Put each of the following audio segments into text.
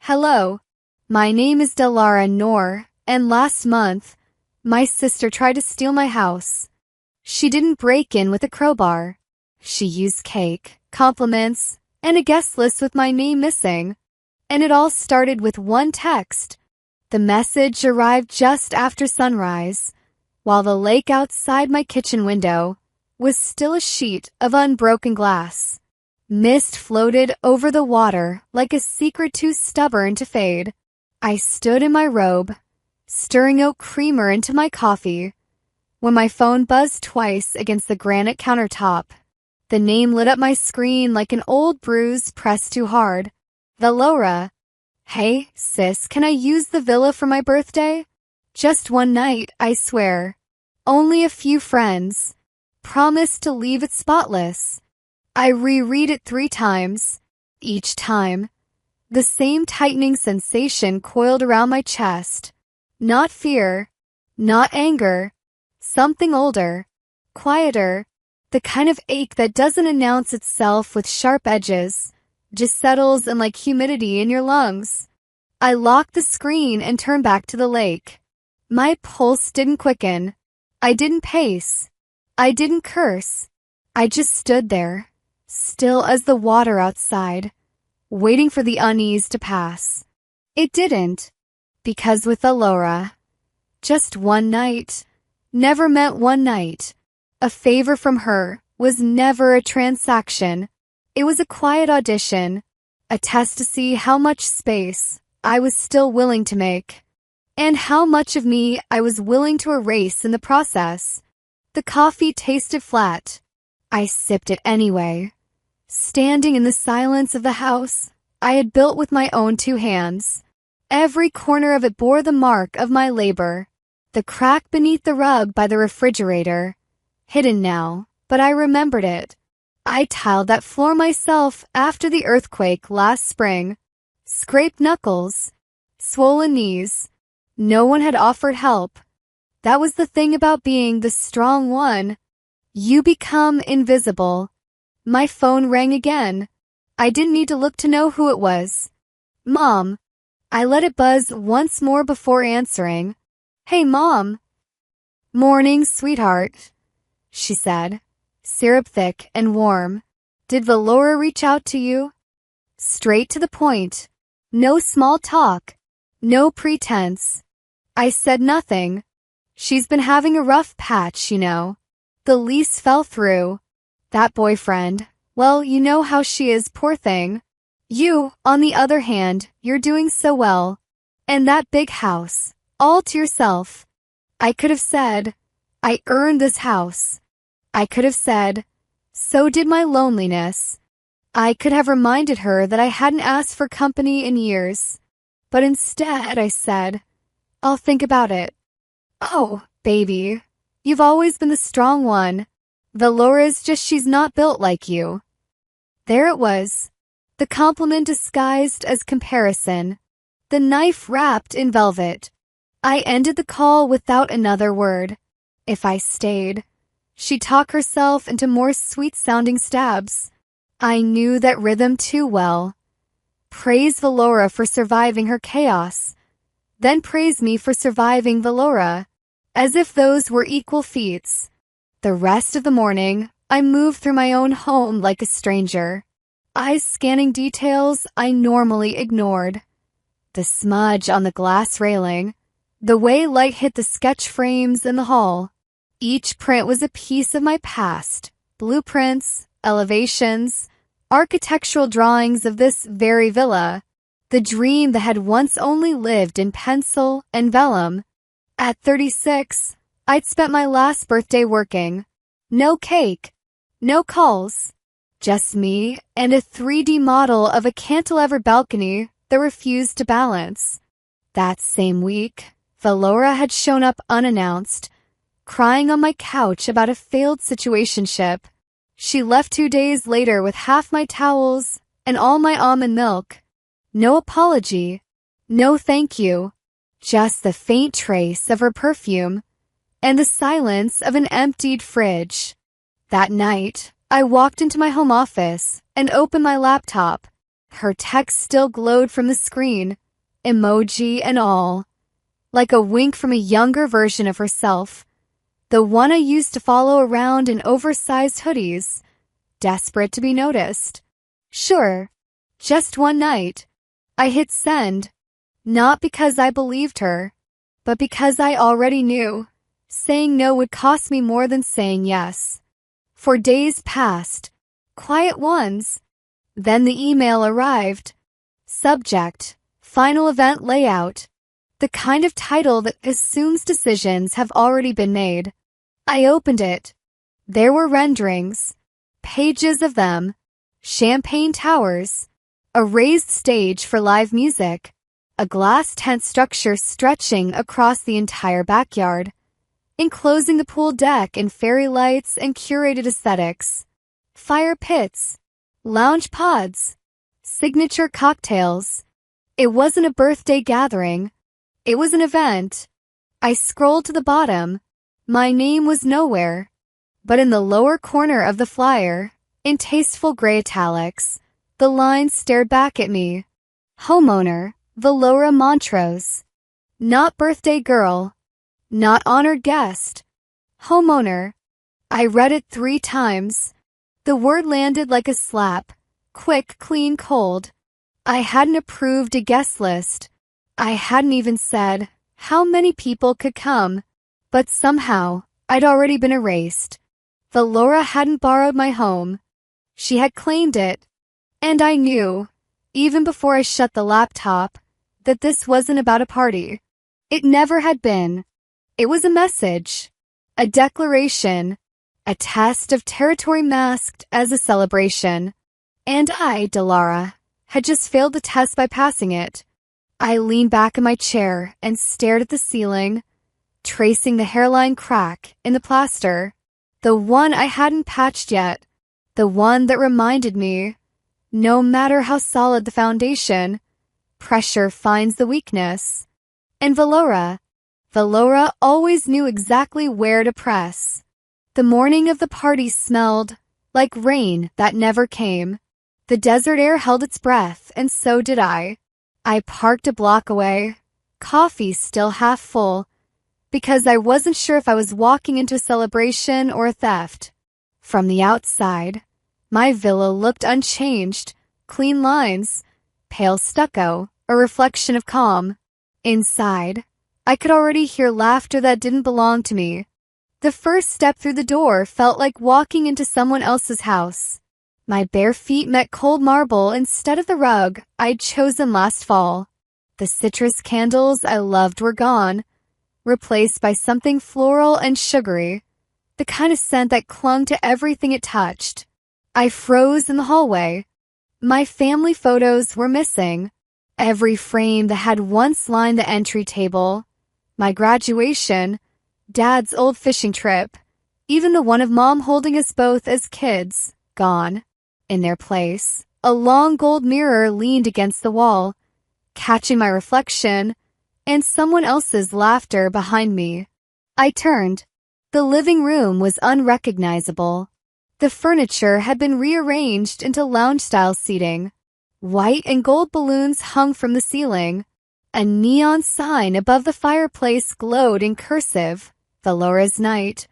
Hello, my name is Delara Noor, and last month, my sister tried to steal my house. She didn't break in with a crowbar. She used cake, compliments, and a guest list with my name missing. And it all started with one text. The message arrived just after sunrise, while the lake outside my kitchen window was still a sheet of unbroken glass. Mist floated over the water like a secret too stubborn to fade. I stood in my robe, stirring oat creamer into my coffee, when my phone buzzed twice against the granite countertop. The name lit up my screen like an old bruise pressed too hard. Valora. Hey, sis, can I use the villa for my birthday? Just one night, I swear. Only a few friends. Promise to leave it spotless. I reread it 3 times. Each time, the same tightening sensation coiled around my chest. Not fear, not anger, something older, quieter, the kind of ache that doesn't announce itself with sharp edges, just settles in like humidity in your lungs. I locked the screen and turned back to the lake. My pulse didn't quicken. I didn't pace. I didn't curse. I just stood there, still as the water outside, waiting for the unease to pass. It didn't, because with Valora, just one night never meant one night. A favor from her was never a transaction. It was a quiet audition, a test to see how much space I was still willing to make, and how much of me I was willing to erase in the process. The coffee tasted flat. I sipped it anyway, standing in the silence of the house I had built with my own 2 hands. Every corner of it bore the mark of my labor. The crack beneath the rug by the refrigerator, hidden now, but I remembered it. I tiled that floor myself after the earthquake last spring. Scraped knuckles, swollen knees. No one had offered help. That was the thing about being the strong one. You become invisible. My phone rang again. I didn't need to look to know who it was. Mom. I let it buzz once more before answering. Hey, Mom. Morning, sweetheart, she said, syrup thick and warm. Did Valora reach out to you? Straight to the point. No small talk. No pretense. I said nothing. She's been having a rough patch, you know. The lease fell through. That boyfriend, well, you know how she is, poor thing. You, on the other hand, you're doing so well. And that big house, all to yourself. I could have said, I earned this house. I could have said, so did my loneliness. I could have reminded her that I hadn't asked for company in years. But instead, I said, I'll think about it. Oh, baby, you've always been the strong one. Valora's just she's not built like you. There it was. The compliment disguised as comparison. The knife wrapped in velvet. I ended the call without another word. If I stayed, she'd talk herself into more sweet-sounding stabs. I knew that rhythm too well. Praise Valora for surviving her chaos. Then praise me for surviving Valora, as if those were equal feats. The rest of the morning, I moved through my own home like a stranger, eyes scanning details I normally ignored. The smudge on the glass railing, the way light hit the sketch frames in the hall. Each print was a piece of my past, blueprints, elevations, architectural drawings of this very villa, the dream that had once only lived in pencil and vellum. At 36, I'd spent my last birthday working. No cake, no calls, just me and a 3D model of a cantilever balcony that refused to balance. That same week, Valora had shown up unannounced, crying on my couch about a failed situationship. She left 2 days later with half my towels and all my almond milk. No apology, no thank you, just the faint trace of her perfume and the silence of an emptied fridge. That night, I walked into my home office and opened my laptop. Her text still glowed from the screen, emoji and all, like a wink from a younger version of herself, the one I used to follow around in oversized hoodies, desperate to be noticed. Sure, just one night, I hit send, not because I believed her, but because I already knew saying no would cost me more than saying yes. For days passed, quiet ones. Then the email arrived. Subject, final event layout. The kind of title that assumes decisions have already been made. I opened it. There were renderings, pages of them, champagne towers, a raised stage for live music, a glass tent structure stretching across the entire backyard, enclosing the pool deck in fairy lights and curated aesthetics, fire pits, lounge pods, signature cocktails. It wasn't a birthday gathering. It was an event. I scrolled to the bottom. My name was nowhere. But in the lower corner of the flyer, in tasteful gray italics, the lines stared back at me. Homeowner, Valora Montrose. Not birthday girl. Not honored guest. Homeowner. I read it 3 times. The word landed like a slap. Quick, clean, cold. I hadn't approved a guest list. I hadn't even said how many people could come. But somehow, I'd already been erased. Valora hadn't borrowed my home. She had claimed it. And I knew, even before I shut the laptop, that this wasn't about a party. It never had been. It was a message, a declaration, a test of territory masked as a celebration. And I, Delara, had just failed the test by passing it. I leaned back in my chair and stared at the ceiling, tracing the hairline crack in the plaster, the one I hadn't patched yet, the one that reminded me, no matter how solid the foundation, pressure finds the weakness. And Valora always knew exactly where to press. The morning of the party smelled like rain that never came. The desert air held its breath, and so did I. I parked a block away, coffee still half full, because I wasn't sure if I was walking into a celebration or a theft. From the outside, my villa looked unchanged, clean lines, pale stucco, a reflection of calm. Inside, I could already hear laughter that didn't belong to me. The first step through the door felt like walking into someone else's house. My bare feet met cold marble instead of the rug I'd chosen last fall. The citrus candles I loved were gone, replaced by something floral and sugary, the kind of scent that clung to everything it touched. I froze in the hallway. My family photos were missing. Every frame that had once lined the entry table, my graduation, Dad's old fishing trip, even the one of Mom holding us both as kids, gone. In their place, a long gold mirror leaned against the wall, catching my reflection and someone else's laughter behind me. I turned. The living room was unrecognizable. The furniture had been rearranged into lounge-style seating. White and gold balloons hung from the ceiling. A neon sign above the fireplace glowed in cursive, Valora's Night.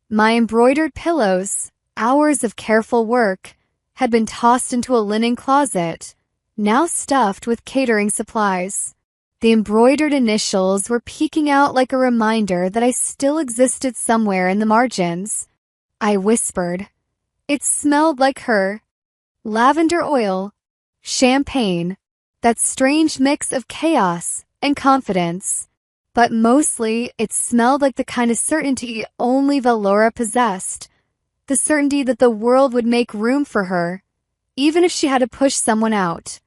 My embroidered pillows, hours of careful work, had been tossed into a linen closet, now stuffed with catering supplies. The embroidered initials were peeking out like a reminder that I still existed somewhere in the margins. I whispered. It smelled like her. Lavender oil, champagne, that strange mix of chaos and confidence. But mostly, it smelled like the kind of certainty only Valora possessed. The certainty that the world would make room for her, even if she had to push someone out.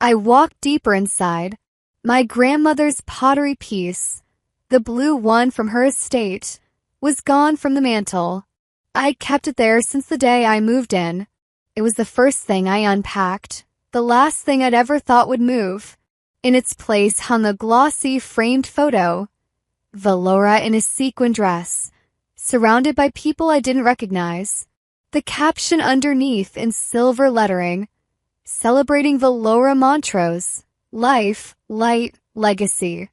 I walked deeper inside. My grandmother's pottery piece, the blue one from her estate, was gone from the mantel. I'd kept it there since the day I moved in. It was the first thing I unpacked, the last thing I'd ever thought would move. In its place hung a glossy framed photo. Valora in a sequin dress, surrounded by people I didn't recognize. The caption underneath in silver lettering, celebrating Valora Montrose. Life, light, legacy.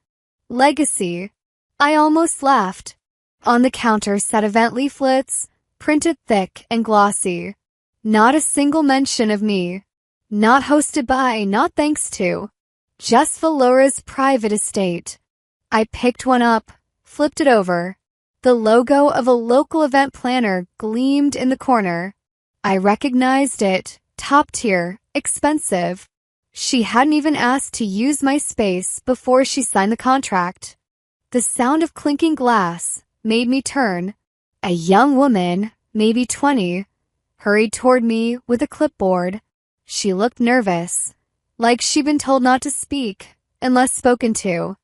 Legacy. I almost laughed. On the counter sat event leaflets, printed thick and glossy. Not a single mention of me. Not hosted by, not thanks to. Just Valora's private estate. I picked one up, flipped it over. The logo of a local event planner gleamed in the corner. I recognized it. Top tier, expensive. She hadn't even asked to use my space before she signed the contract. The sound of clinking glass made me turn. A young woman, maybe 20, hurried toward me with a clipboard. She looked nervous, like she'd been told not to speak unless spoken to.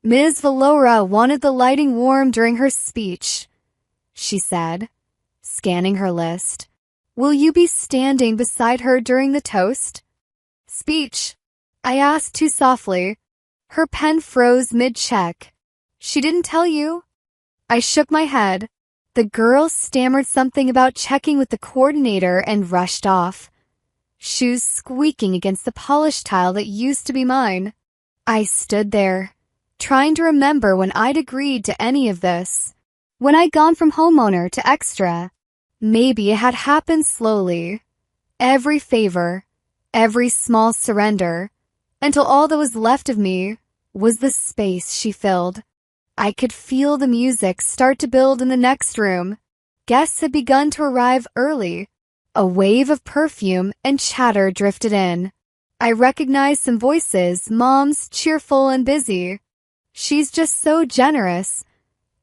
Ms. Valora wanted the lighting warm during her speech, she said, scanning her list. Will you be standing beside her during the toast? Speech, I asked too softly. Her pen froze mid-check. She didn't tell you? I shook my head. The girl stammered something about checking with the coordinator and rushed off, shoes squeaking against the polished tile that used to be mine. I stood there, trying to remember when I'd agreed to any of this. When I'd gone from homeowner to extra. Maybe it had happened slowly. Every favor, every small surrender, until all that was left of me was the space she filled. I could feel the music start to build in the next room. Guests had begun to arrive early. A wave of perfume and chatter drifted in. I recognized some voices, Mom's cheerful and busy. She's just so generous,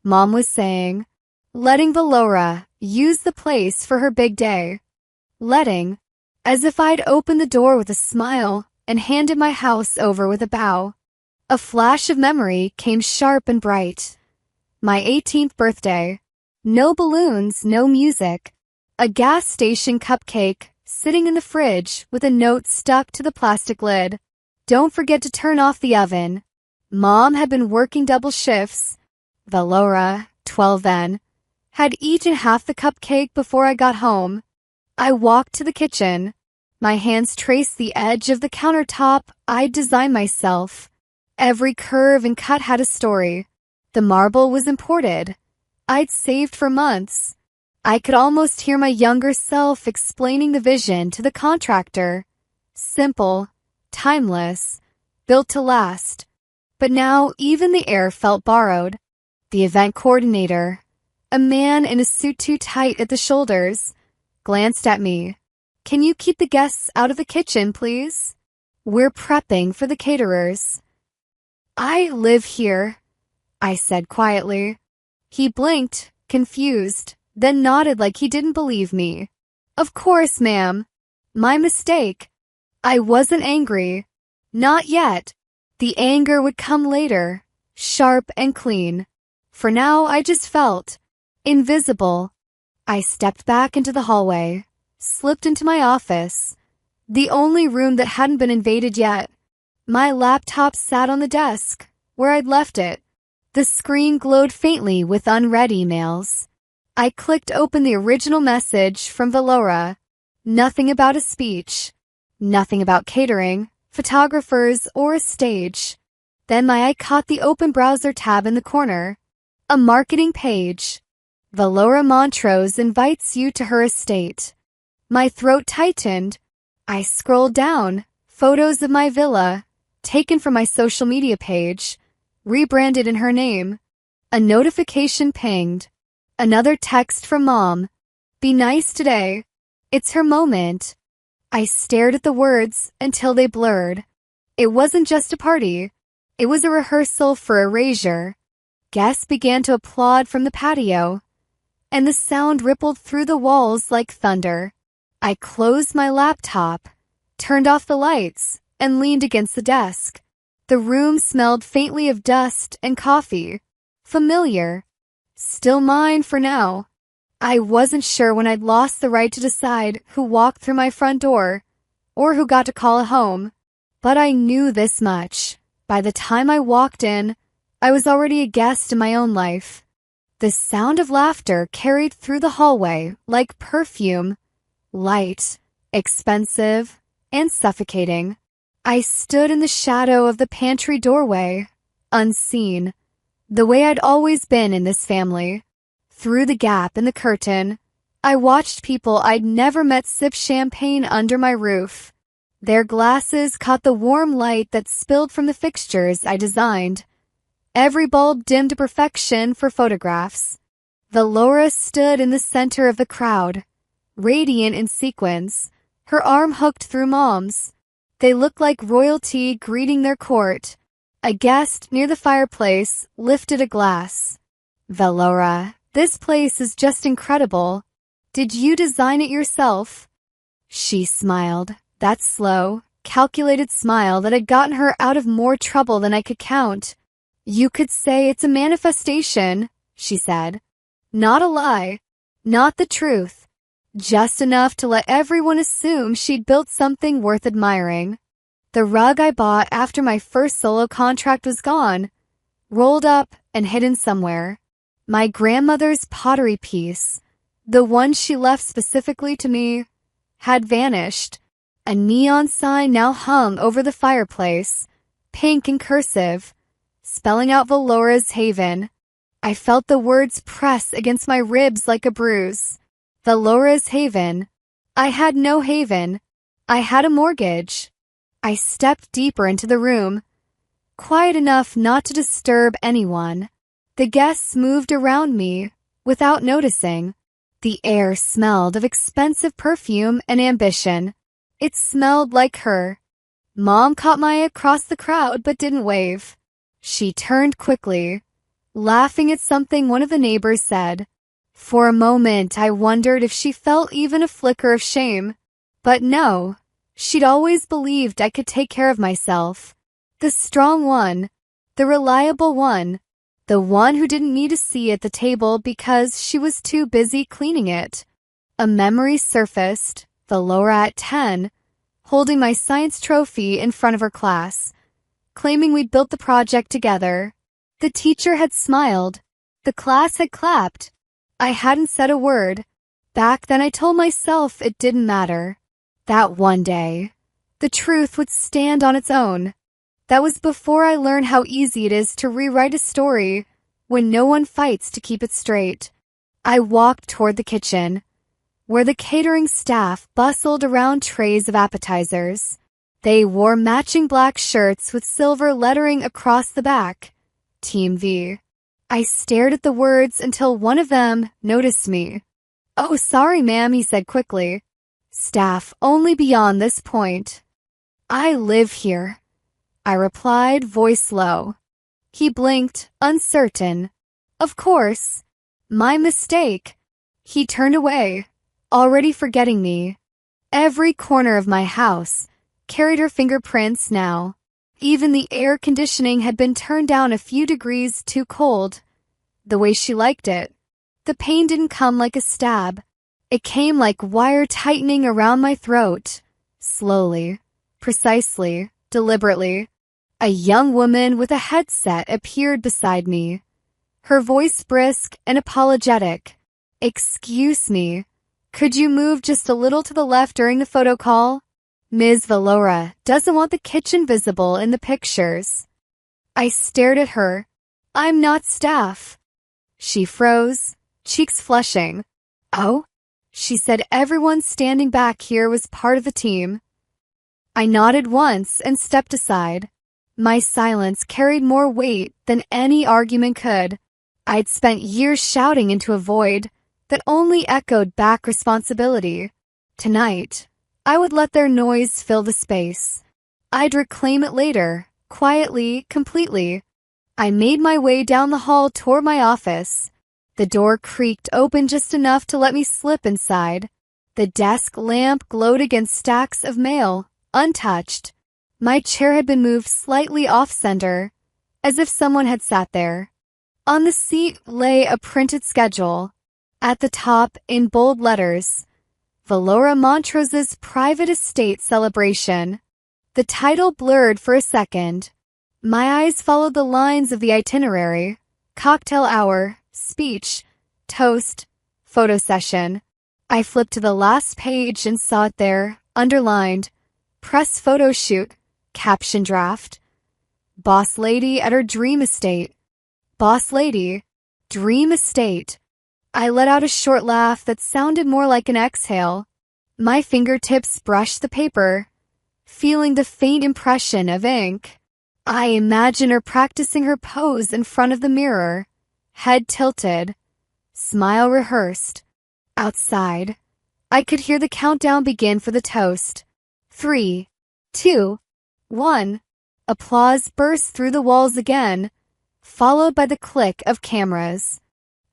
Mom was saying, letting Valora use the place for her big day. Letting, as if I'd opened the door with a smile and handed my house over with a bow. A flash of memory came sharp and bright. My 18th birthday. No balloons, no music. A gas station cupcake sitting in the fridge with a note stuck to the plastic lid. Don't forget to turn off the oven. Mom had been working double shifts. Valora, 12 then, had eaten half the cupcake before I got home. I walked to the kitchen. My hands traced the edge of the countertop I'd designed myself. Every curve and cut had a story. The marble was imported. I'd saved for months. I could almost hear my younger self explaining the vision to the contractor. Simple, timeless, built to last. But now even the air felt borrowed. The event coordinator, a man in a suit too tight at the shoulders, glanced at me. Can you keep the guests out of the kitchen, please? We're prepping for the caterers. I live here, I said quietly. He blinked, confused, then nodded like he didn't believe me. Of course, ma'am. My mistake. I wasn't angry. Not yet. The anger would come later, sharp and clean. For now, I just felt invisible. I stepped back into the hallway, slipped into my office, the only room that hadn't been invaded yet. My laptop sat on the desk, where I'd left it. The screen glowed faintly with unread emails. I clicked open the original message from Valora. Nothing about a speech. Nothing about catering, photographers, or a stage. Then my eye caught the open browser tab in the corner. A marketing page. Valora Montrose invites you to her estate. My throat tightened. I scrolled down. Photos of my villa, taken from my social media page, rebranded in her name. A notification pinged. Another text from Mom. Be nice today. It's her moment. I stared at the words until they blurred. It wasn't just a party. It was a rehearsal for erasure. Guests began to applaud from the patio, and the sound rippled through the walls like thunder. I closed my laptop, turned off the lights, and leaned against the desk. The room smelled faintly of dust and coffee. Familiar. Still mine for now. I wasn't sure when I'd lost the right to decide who walked through my front door, or who got to call it home. But I knew this much. By the time I walked in, I was already a guest in my own life. The sound of laughter carried through the hallway like perfume. Light, expensive, and suffocating. I stood in the shadow of the pantry doorway, unseen, the way I'd always been in this family. Through the gap in the curtain, I watched people I'd never met sip champagne under my roof. Their glasses caught the warm light that spilled from the fixtures I designed. Every bulb dimmed to perfection for photographs. Valora stood in the center of the crowd, radiant in sequins, her arm hooked through Mom's. They looked like royalty greeting their court. A guest near the fireplace lifted a glass. "Valora, this place is just incredible. Did you design it yourself?" She smiled, that slow, calculated smile that had gotten her out of more trouble than I could count. "You could say it's a manifestation," she said. "Not a lie. Not the truth. Just enough to let everyone assume she'd built something worth admiring." The rug I bought after my first solo contract was gone, rolled up and hidden somewhere. My grandmother's pottery piece, the one she left specifically to me, had vanished. A neon sign now hung over the fireplace, pink and cursive, spelling out Valora's Haven. I felt the words press against my ribs like a bruise. Valora's Haven. I had no haven. I had a mortgage. I stepped deeper into the room, quiet enough not to disturb anyone. The guests moved around me without noticing. The air smelled of expensive perfume and ambition. It smelled like her. Mom caught my eye across the crowd but didn't wave. She turned quickly, laughing at something one of the neighbors said. For a moment I wondered if she felt even a flicker of shame. But no, she'd always believed I could take care of myself. The strong one, the reliable one, the one who didn't need a seat at the table because she was too busy cleaning it. A memory surfaced, Valora at 10, holding my science trophy in front of her class, claiming we'd built the project together. The teacher had smiled. The class had clapped. I hadn't said a word. Back then I told myself it didn't matter. That one day, the truth would stand on its own. That was before I learned how easy it is to rewrite a story when no one fights to keep it straight. I walked toward the kitchen, where the catering staff bustled around trays of appetizers. They wore matching black shirts with silver lettering across the back. Team V. I stared at the words until one of them noticed me. "Oh, sorry, ma'am," he said quickly. "Staff only beyond this point." "I live here," I replied, voice low. He blinked, uncertain. "Of course. My mistake." He turned away, already forgetting me. Every corner of my house carried her fingerprints now. Even the air conditioning had been turned down a few degrees too cold, the way she liked it. The pain didn't come like a stab. It came like wire tightening around my throat. Slowly, precisely, deliberately. A young woman with a headset appeared beside me, her voice brisk and apologetic. "Excuse me, could you move just a little to the left during the photo call? Ms. Valora doesn't want the kitchen visible in the pictures." I stared at her. "I'm not staff." She froze, cheeks flushing. "Oh?" She said everyone standing back here was part of the team. I nodded once and stepped aside. My silence carried more weight than any argument could. I'd spent years shouting into a void that only echoed back responsibility. Tonight, I would let their noise fill the space. I'd reclaim it later, quietly, completely. I made my way down the hall toward my office. The door creaked open just enough to let me slip inside. The desk lamp glowed against stacks of mail, untouched. My chair had been moved slightly off-center, as if someone had sat there. On the seat lay a printed schedule. At the top, in bold letters, Valora Montrose's private estate celebration. The title blurred for a second. My eyes followed the lines of the itinerary: cocktail hour, speech, toast, photo session. I flipped to the last page and saw it there, underlined: Press photo shoot. Caption draft. Boss lady at her dream estate. Boss lady. Dream estate. I let out a short laugh that sounded more like an exhale. My fingertips brushed the paper, feeling the faint impression of ink. I imagine her practicing her pose in front of the mirror, head tilted, smile rehearsed. Outside, I could hear the countdown begin for the toast. 3, 2, 1. Applause burst through the walls again, followed by the click of cameras.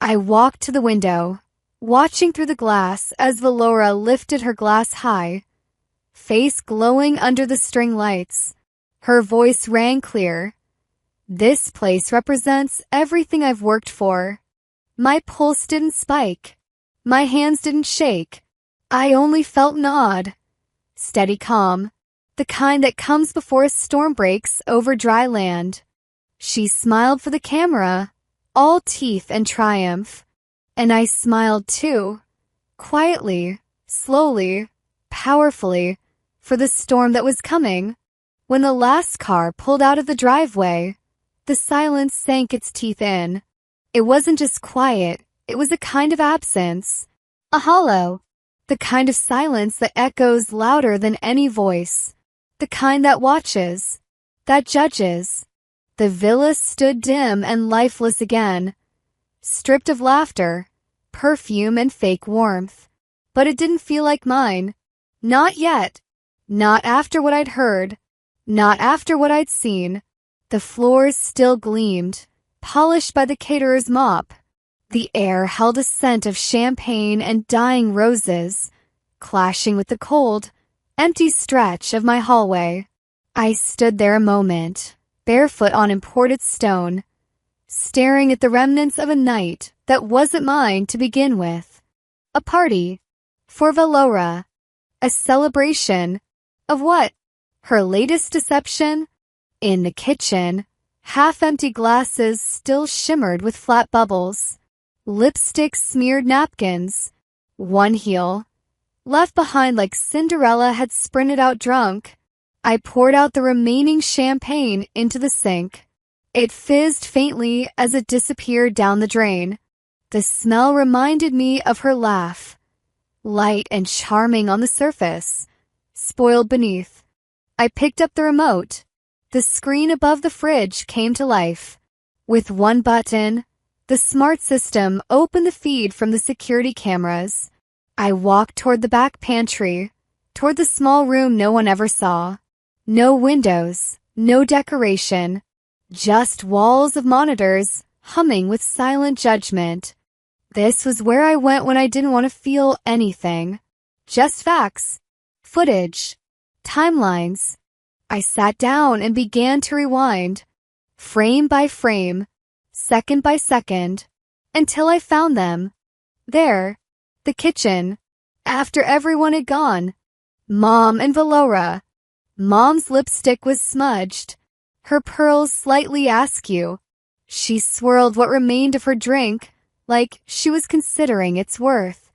I walked to the window, watching through the glass as Valora lifted her glass high, face glowing under the string lights. Her voice rang clear. This place represents everything I've worked for. My pulse didn't spike. My hands didn't shake. I only felt an odd, steady calm, the kind that comes before a storm breaks over dry land. She smiled for the camera, all teeth and triumph. And I smiled too, quietly, slowly, powerfully, for the storm that was coming. When the last car pulled out of the driveway, the silence sank its teeth in. It wasn't just quiet, it was a kind of absence. A hollow. The kind of silence that echoes louder than any voice. The kind that watches, that judges. The villa stood dim and lifeless again, stripped of laughter, perfume, and fake warmth. But it didn't feel like mine. Not yet. Not after what I'd heard. Not after what I'd seen. The floors still gleamed, polished by the caterer's mop. The air held a scent of champagne and dying roses, clashing with the cold, empty stretch of my hallway. I stood there a moment, barefoot on imported stone, staring at the remnants of a night that wasn't mine to begin with. A party. For Valora. A celebration. Of what? Her latest deception? In the kitchen, half-empty glasses still shimmered with flat bubbles. Lipstick-smeared napkins. One heel. Left behind like Cinderella had sprinted out drunk. I poured out the remaining champagne into the sink. It fizzed faintly as it disappeared down the drain. The smell reminded me of her laugh. Light and charming on the surface, spoiled beneath. I picked up the remote. The screen above the fridge came to life. With one button, the smart system opened the feed from the security cameras. I walked toward the back pantry, toward the small room no one ever saw. No windows, no decoration, just walls of monitors humming with silent judgment. This was where I went when I didn't want to feel anything. Just facts, footage, timelines. I sat down and began to rewind, frame by frame, second by second, until I found them. There, the kitchen, after everyone had gone. Mom and Valora. Mom's lipstick was smudged, her pearls slightly askew. She swirled what remained of her drink, like she was considering its worth.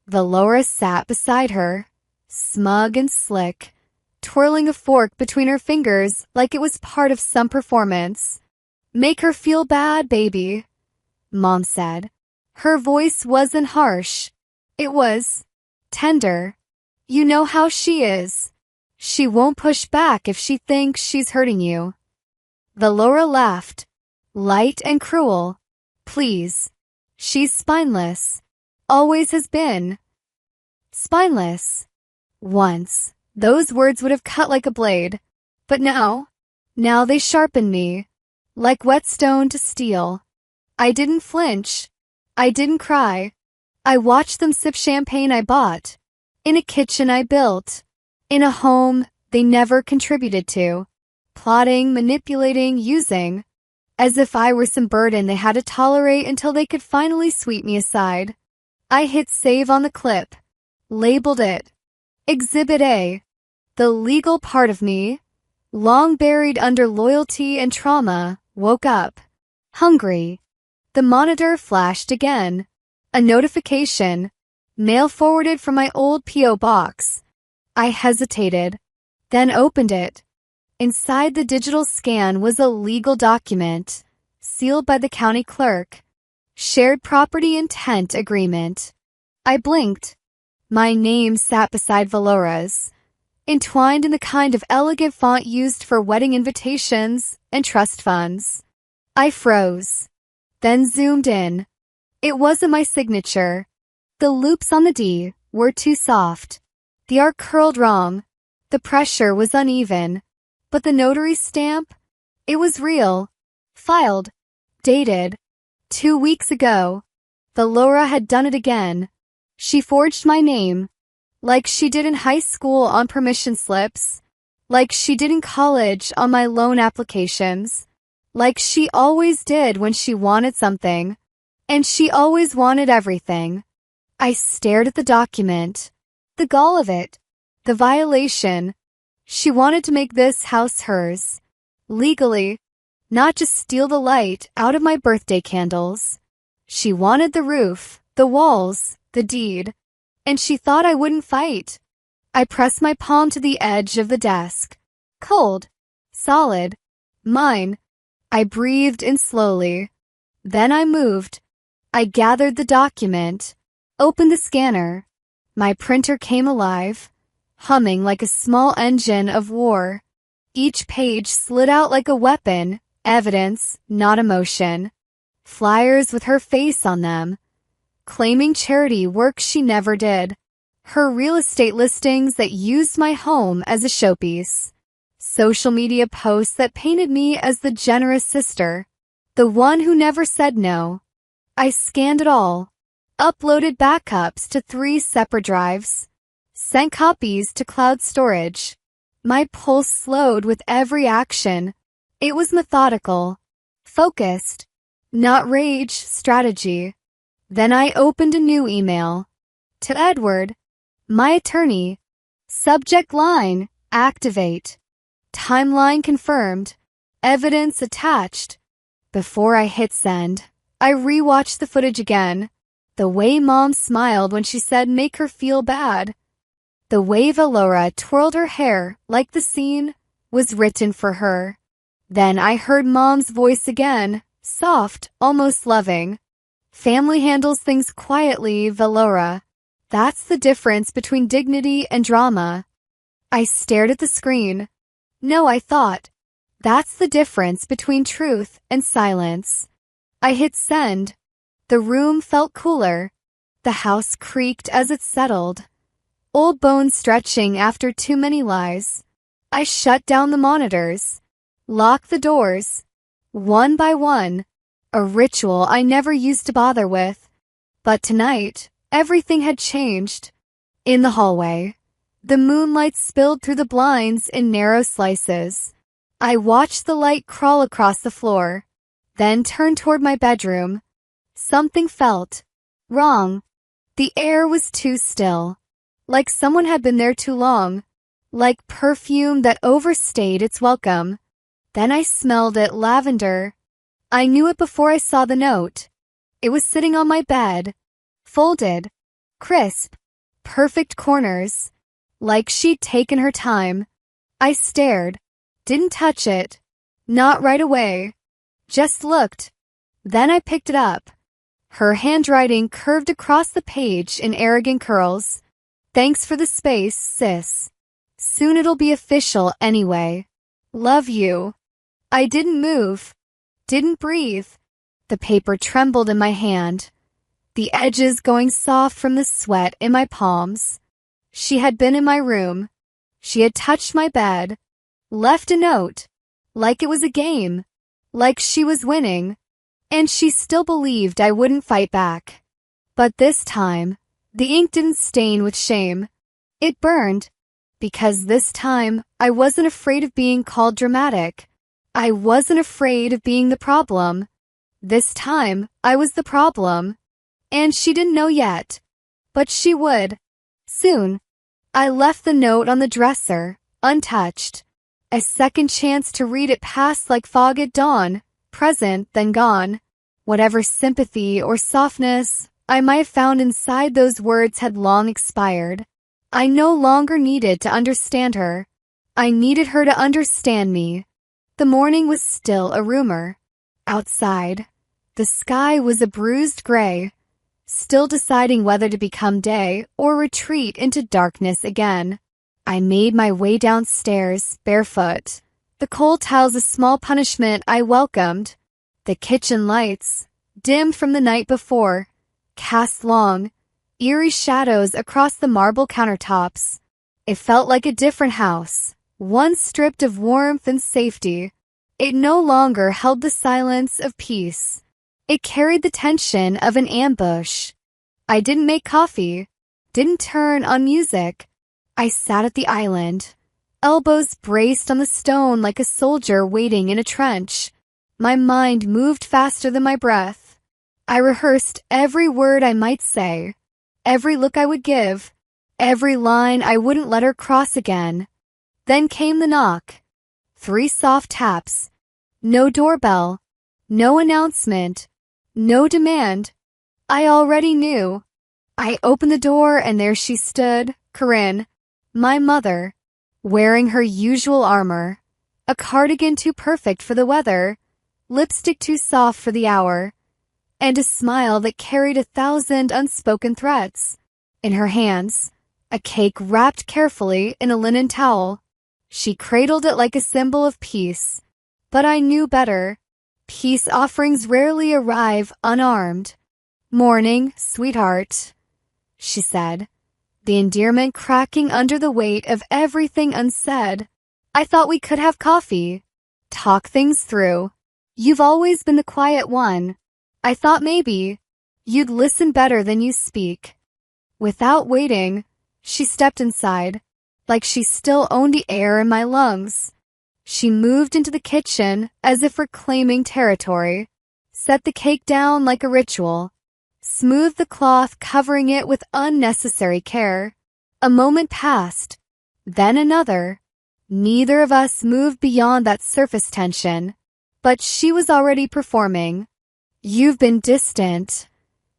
Valora sat beside her, smug and slick, twirling a fork between her fingers like it was part of some performance. "Make her feel bad, baby," Mom said. Her voice wasn't harsh. It was tender. "You know how she is. She won't push back if she thinks she's hurting you." Valora laughed, light and cruel. "Please. She's spineless. Always has been." Spineless. Once, those words would have cut like a blade. But now they sharpened me, like whetstone to steel. I didn't flinch. I didn't cry. I watched them sip champagne I bought, in a kitchen I built, in a home they never contributed to, plotting, manipulating, using, as if I were some burden they had to tolerate until they could finally sweep me aside. I hit save on the clip, labeled it Exhibit A. The legal part of me, long buried under loyalty and trauma, woke up, hungry. The monitor flashed again. A notification, mail forwarded from my old P.O. box. I hesitated. then opened it. Inside the digital scan was a legal document, sealed by the county clerk. Shared property intent agreement. I blinked. My name sat beside Valora's, entwined in the kind of elegant font used for wedding invitations and trust funds. I froze, then zoomed in. It wasn't my signature. The loops on the D were too soft. The R curled wrong. The pressure was uneven. But the notary stamp? It was real. Filed. Dated. 2 weeks ago. Valora had done it again. She forged my name. Like she did in high school on permission slips. Like she did in college on my loan applications. Like she always did when she wanted something. And she always wanted everything. I stared at the document. The gall of it. The violation. She wanted to make this house hers. Legally. Not just steal the light out of my birthday candles. She wanted the roof, the walls, the deed. And she thought I wouldn't fight. I pressed my palm to the edge of the desk. Cold. Solid. Mine. I breathed in slowly. Then I moved. I gathered the document. Opened the scanner. My printer came alive, humming like a small engine of war. Each page slid out like a weapon, evidence, not emotion. Flyers with her face on them, claiming charity work she never did. Her real estate listings that used my home as a showpiece. Social media posts that painted me as the generous sister, the one who never said no. I scanned it all. Uploaded backups to 3 separate drives. Sent copies to cloud storage. My pulse slowed with every action. It was methodical. Focused. Not rage, strategy. Then I opened a new email. To Edward, my attorney. Subject line, activate. Timeline confirmed. Evidence attached. Before I hit send, I rewatched the footage again. The way Mom smiled when she said make her feel bad. The way Valora twirled her hair like the scene was written for her. Then I heard Mom's voice again, soft, almost loving. Family handles things quietly, Valora. That's the difference between dignity and drama. I stared at the screen. No, I thought. That's the difference between truth and silence. I hit send. The room felt cooler. The house creaked as it settled. Old bones stretching after too many lies. I shut down the monitors. Locked the doors. One by one. A ritual I never used to bother with. But tonight, everything had changed. In the hallway, the moonlight spilled through the blinds in narrow slices. I watched the light crawl across the floor, then turned toward my bedroom. Something felt wrong. The air was too still, like someone had been there too long, like perfume that overstayed its welcome. Then I smelled it, lavender. I knew it before I saw the note. It was sitting on my bed, folded, crisp, perfect corners, like she'd taken her time. I stared, didn't touch it, not right away, just looked. Then I picked it up. Her handwriting curved across the page in arrogant curls. Thanks for the space, sis. Soon it'll be official anyway. Love you. I didn't move. Didn't breathe. The paper trembled in my hand, the edges going soft from the sweat in my palms. She had been in my room. She had touched my bed, left a note, like it was a game, like she was winning. And she still believed I wouldn't fight back. But this time, the ink didn't stain with shame. It burned. Because this time, I wasn't afraid of being called dramatic. I wasn't afraid of being the problem. This time, I was the problem. And she didn't know yet. But she would. Soon. I left the note on the dresser, untouched. A second chance to read it passed like fog at dawn. Present, then gone. Whatever sympathy or softness I might have found inside those words had long expired. I no longer needed to understand her. I needed her to understand me. The morning was still a rumor. Outside, the sky was a bruised gray, still deciding whether to become day or retreat into darkness again. I made my way downstairs, barefoot. The cold tiles a small punishment I welcomed. The kitchen lights, dimmed from the night before, cast long, eerie shadows across the marble countertops. It felt like a different house, one stripped of warmth and safety. It no longer held the silence of peace. It carried the tension of an ambush. I didn't make coffee, didn't turn on music. I sat at the island, elbows braced on the stone like a soldier waiting in a trench. My mind moved faster than my breath. I rehearsed every word I might say, every look I would give, every line I wouldn't let her cross again. Then came the knock. 3 soft taps. No doorbell. No announcement. No demand. I already knew. I opened the door and there she stood, Corinne, my mother, wearing her usual armor, a cardigan too perfect for the weather, lipstick too soft for the hour, and a smile that carried 1,000 unspoken threats. In her hands, a cake wrapped carefully in a linen towel. She cradled it like a symbol of peace. But I knew better. Peace offerings rarely arrive unarmed. "Morning, sweetheart," she said, the endearment cracking under the weight of everything unsaid. "I thought we could have coffee. Talk things through. You've always been the quiet one. I thought maybe you'd listen better than you speak." Without waiting, she stepped inside, like she still owned the air in my lungs. She moved into the kitchen as if reclaiming territory, set the cake down like a ritual, smoothed the cloth covering it with unnecessary care. A moment passed, then another. Neither of us moved beyond that surface tension, but she was already performing. "You've been distant,"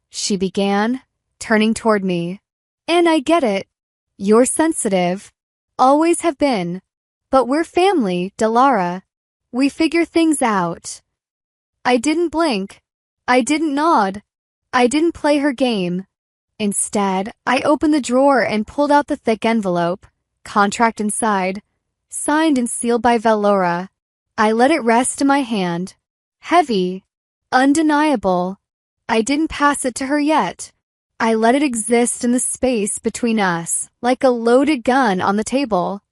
she began, turning toward me. "And I get it. You're sensitive. Always have been. But we're family, Delara. We figure things out." I didn't blink. I didn't nod. I didn't play her game. Instead, I opened the drawer and pulled out the thick envelope, contract inside, signed and sealed by Velora. I let it rest in my hand. Heavy. Undeniable. I didn't pass it to her yet. I let it exist in the space between us, like a loaded gun on the table.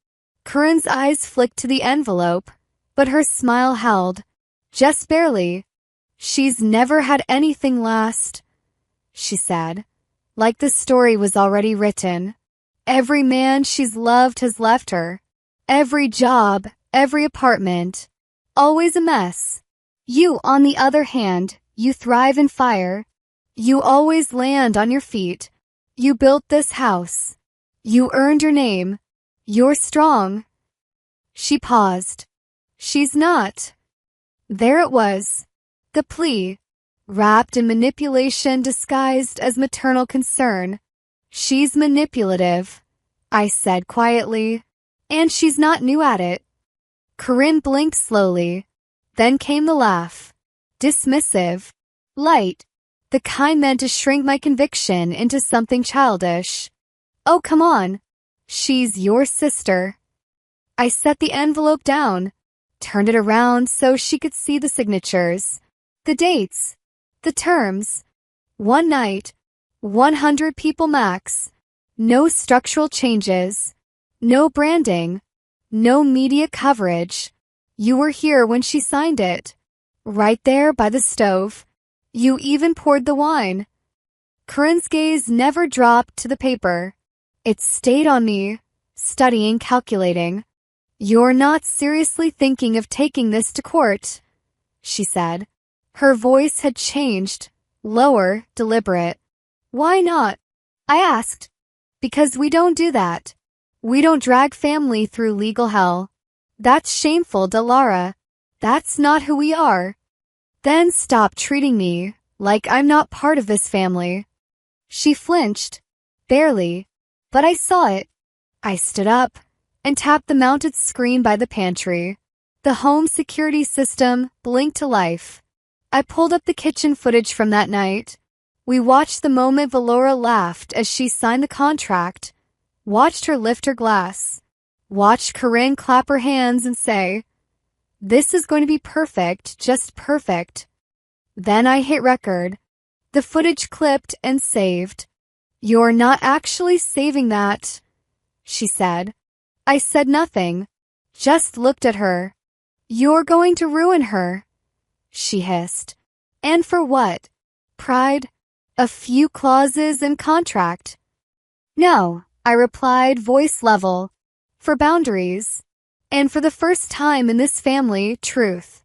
Corinne's eyes flicked to the envelope, but her smile held. Just barely. "She's never had anything last," she said, like the story was already written. "Every man she's loved has left her. Every job, every apartment. Always a mess. You, on the other hand, you thrive in fire. You always land on your feet. You built this house. You earned your name. You're strong." She paused. "She's not." There it was. The plea, wrapped in manipulation disguised as maternal concern. "She's manipulative," I said quietly, "and she's not new at it." Corinne blinked slowly. Then came the laugh. Dismissive. Light. The kind meant to shrink my conviction into something childish. "Oh, come on. She's your sister." I set the envelope down, turned it around so she could see the signatures, the dates, the terms. One night, 100 people max. No structural changes. No branding. No media coverage. You were here when she signed it. Right there by the stove. You even poured the wine. Corinne's gaze never dropped to the paper. It stayed on me, studying, calculating. "You're not seriously thinking of taking this to court," she said. Her voice had changed, lower, deliberate. "Why not?" I asked. "Because we don't do that. We don't drag family through legal hell. That's shameful, Delara. That's not who we are." "Then stop treating me like I'm not part of this family." She flinched. Barely. But I saw it. I stood up, and tapped the mounted screen by the pantry. The home security system blinked to life. I pulled up the kitchen footage from that night. We watched the moment Valora laughed as she signed the contract, watched her lift her glass, watched Corinne clap her hands and say, "This is going to be perfect, just perfect." Then I hit record. The footage clipped and saved. "You're not actually saving that," she said. I said nothing, just looked at her. "You're going to ruin her," she hissed. "And for what? Pride? A few clauses in contract?" "No," I replied, voice level. "For boundaries. And for the first time in this family, truth."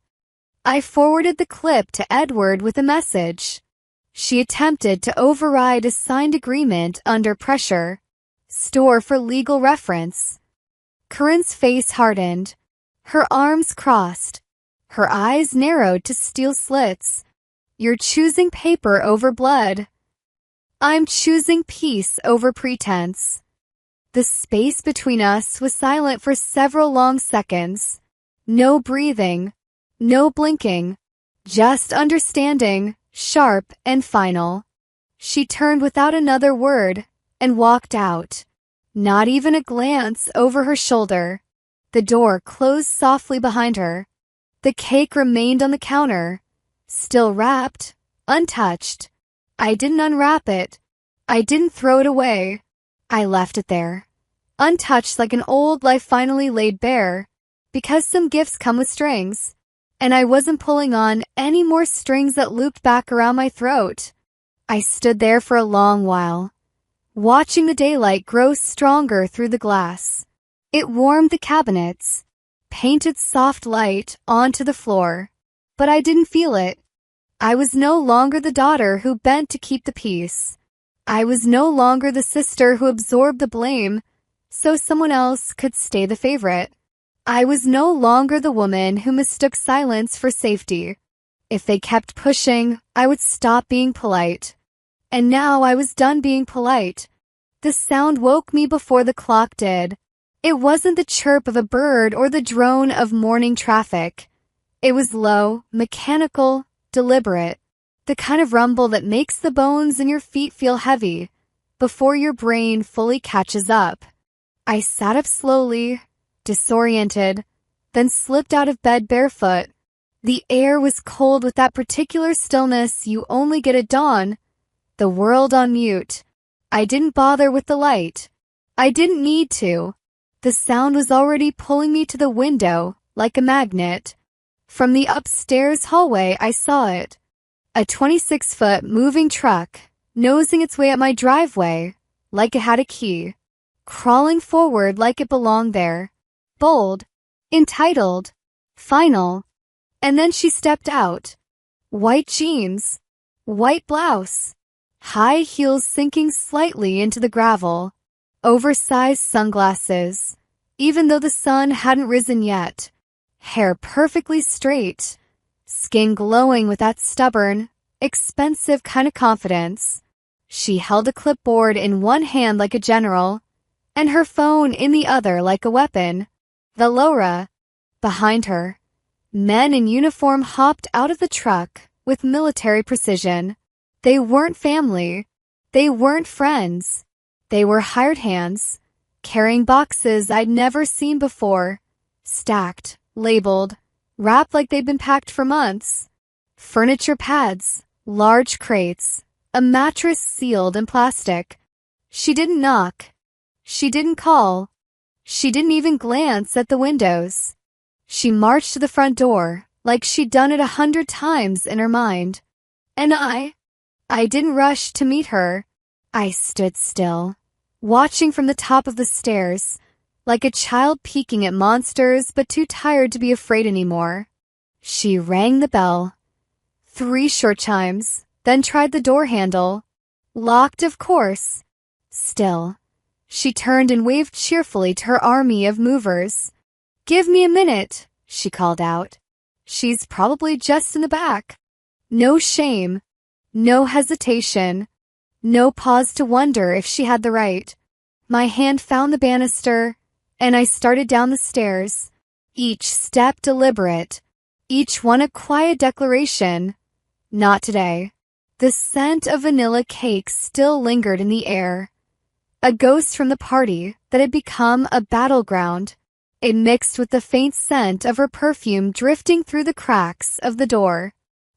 I forwarded the clip to Edward with a message. She attempted to override a signed agreement under pressure. Store for legal reference. Corinne's face hardened. Her arms crossed. Her eyes narrowed to steel slits. "You're choosing paper over blood." "I'm choosing peace over pretense." The space between us was silent for several long seconds. No breathing, no blinking, just understanding, sharp and final. She turned without another word and walked out. Not even a glance over her shoulder. The door closed softly behind her. The cake remained on the counter, still wrapped, untouched. I didn't unwrap it. I didn't throw it away. I left it there, untouched like an old life finally laid bare, because some gifts come with strings, and I wasn't pulling on any more strings that looped back around my throat. I stood there for a long while, watching the daylight grow stronger through the glass. It warmed the cabinets, painted soft light onto the floor, but I didn't feel it. I was no longer the daughter who bent to keep the peace. I was no longer the sister who absorbed the blame so someone else could stay the favorite. I was no longer the woman who mistook silence for safety. If they kept pushing, I would stop being polite. And now I was done being polite. The sound woke me before the clock did. It wasn't the chirp of a bird or the drone of morning traffic. It was low, mechanical, deliberate. The kind of rumble that makes the bones in your feet feel heavy before your brain fully catches up. I sat up slowly, disoriented, then slipped out of bed barefoot. The air was cold with that particular stillness you only get at dawn. The world on mute. I didn't bother with the light. I didn't need to. The sound was already pulling me to the window like a magnet. From the upstairs hallway I saw it. A 26-foot moving truck, nosing its way up my driveway like it had a key, crawling forward like it belonged there. Bold, entitled, final. And then she stepped out. White jeans, white blouse, high heels sinking slightly into the gravel, oversized sunglasses, even though the sun hadn't risen yet, hair perfectly straight, skin glowing with that stubborn, expensive kind of confidence. She held a clipboard in one hand like a general, and her phone in the other like a weapon. Valora, behind her. Men in uniform hopped out of the truck with military precision. They weren't family. They weren't friends. They were hired hands, carrying boxes I'd never seen before, stacked, labeled, wrapped like they'd been packed for months. Furniture pads, large crates, a mattress sealed in plastic. She didn't knock. She didn't call. She didn't even glance at the windows. She marched to the front door like she'd done it 100 times in her mind. And I didn't rush to meet her. I stood still, watching from the top of the stairs, like a child peeking at monsters but too tired to be afraid anymore. She rang the bell. 3 short chimes, then tried the door handle. Locked, of course. Still. She turned and waved cheerfully to her army of movers. "Give me a minute," she called out. "She's probably just in the back." No shame. No hesitation. No pause to wonder if she had the right. My hand found the banister, and I started down the stairs, each step deliberate, each one a quiet declaration. Not today. The scent of vanilla cake still lingered in the air. A ghost from the party that had become a battleground. It mixed with the faint scent of her perfume drifting through the cracks of the door.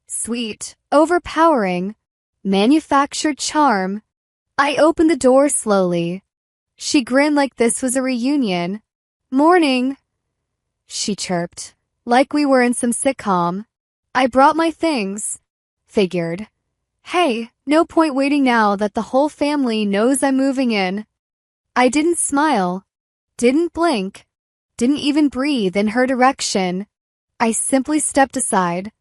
Sweet, overpowering, manufactured charm. I opened the door slowly. She grinned like this was a reunion. Morning, she chirped, like we were in some sitcom. I brought my things. Figured. Hey, no point waiting now that the whole family knows I'm moving in. I didn't smile, didn't blink, didn't even breathe in her direction. I simply stepped aside.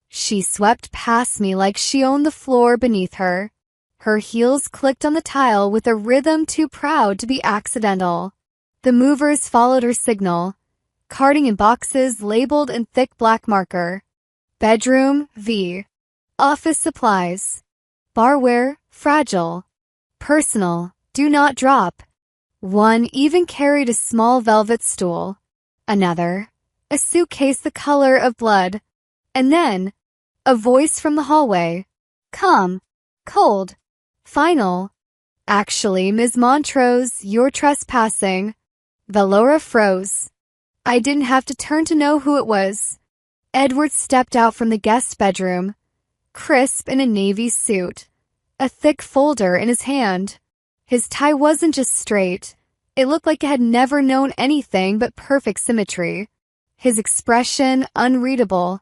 She swept past me like she owned the floor beneath her. Her heels clicked on the tile with a rhythm too proud to be accidental. The movers followed her signal, carting in boxes labeled in thick black marker. Bedroom, V. Office supplies. Barware, fragile. Personal, do not drop. One even carried a small velvet stool. Another, a suitcase the color of blood. And then, a voice from the hallway. Come. Cold. Final. Actually, Ms. Montrose, you're trespassing. Valora froze. I didn't have to turn to know who it was. Edward stepped out from the guest bedroom, crisp in a navy suit, a thick folder in his hand. His tie wasn't just straight. It looked like it had never known anything but perfect symmetry. His expression unreadable,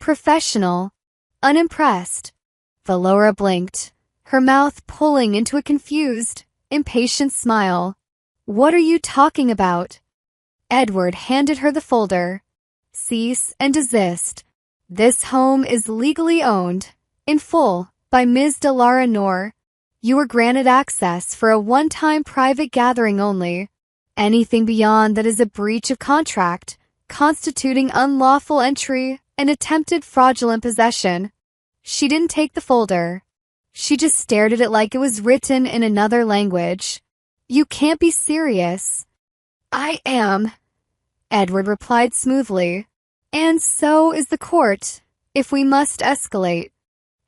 professional, unimpressed. Valora blinked, her mouth pulling into a confused, impatient smile. What are you talking about? Edward handed her the folder. Cease and desist. This home is legally owned, in full, by Ms. Delara Noor. You were granted access for a one-time private gathering only. Anything beyond that is a breach of contract, constituting unlawful entry and attempted fraudulent possession. She didn't take the folder. She just stared at it like it was written in another language. You can't be serious. I am, Edward replied smoothly. And so is the court, if we must escalate.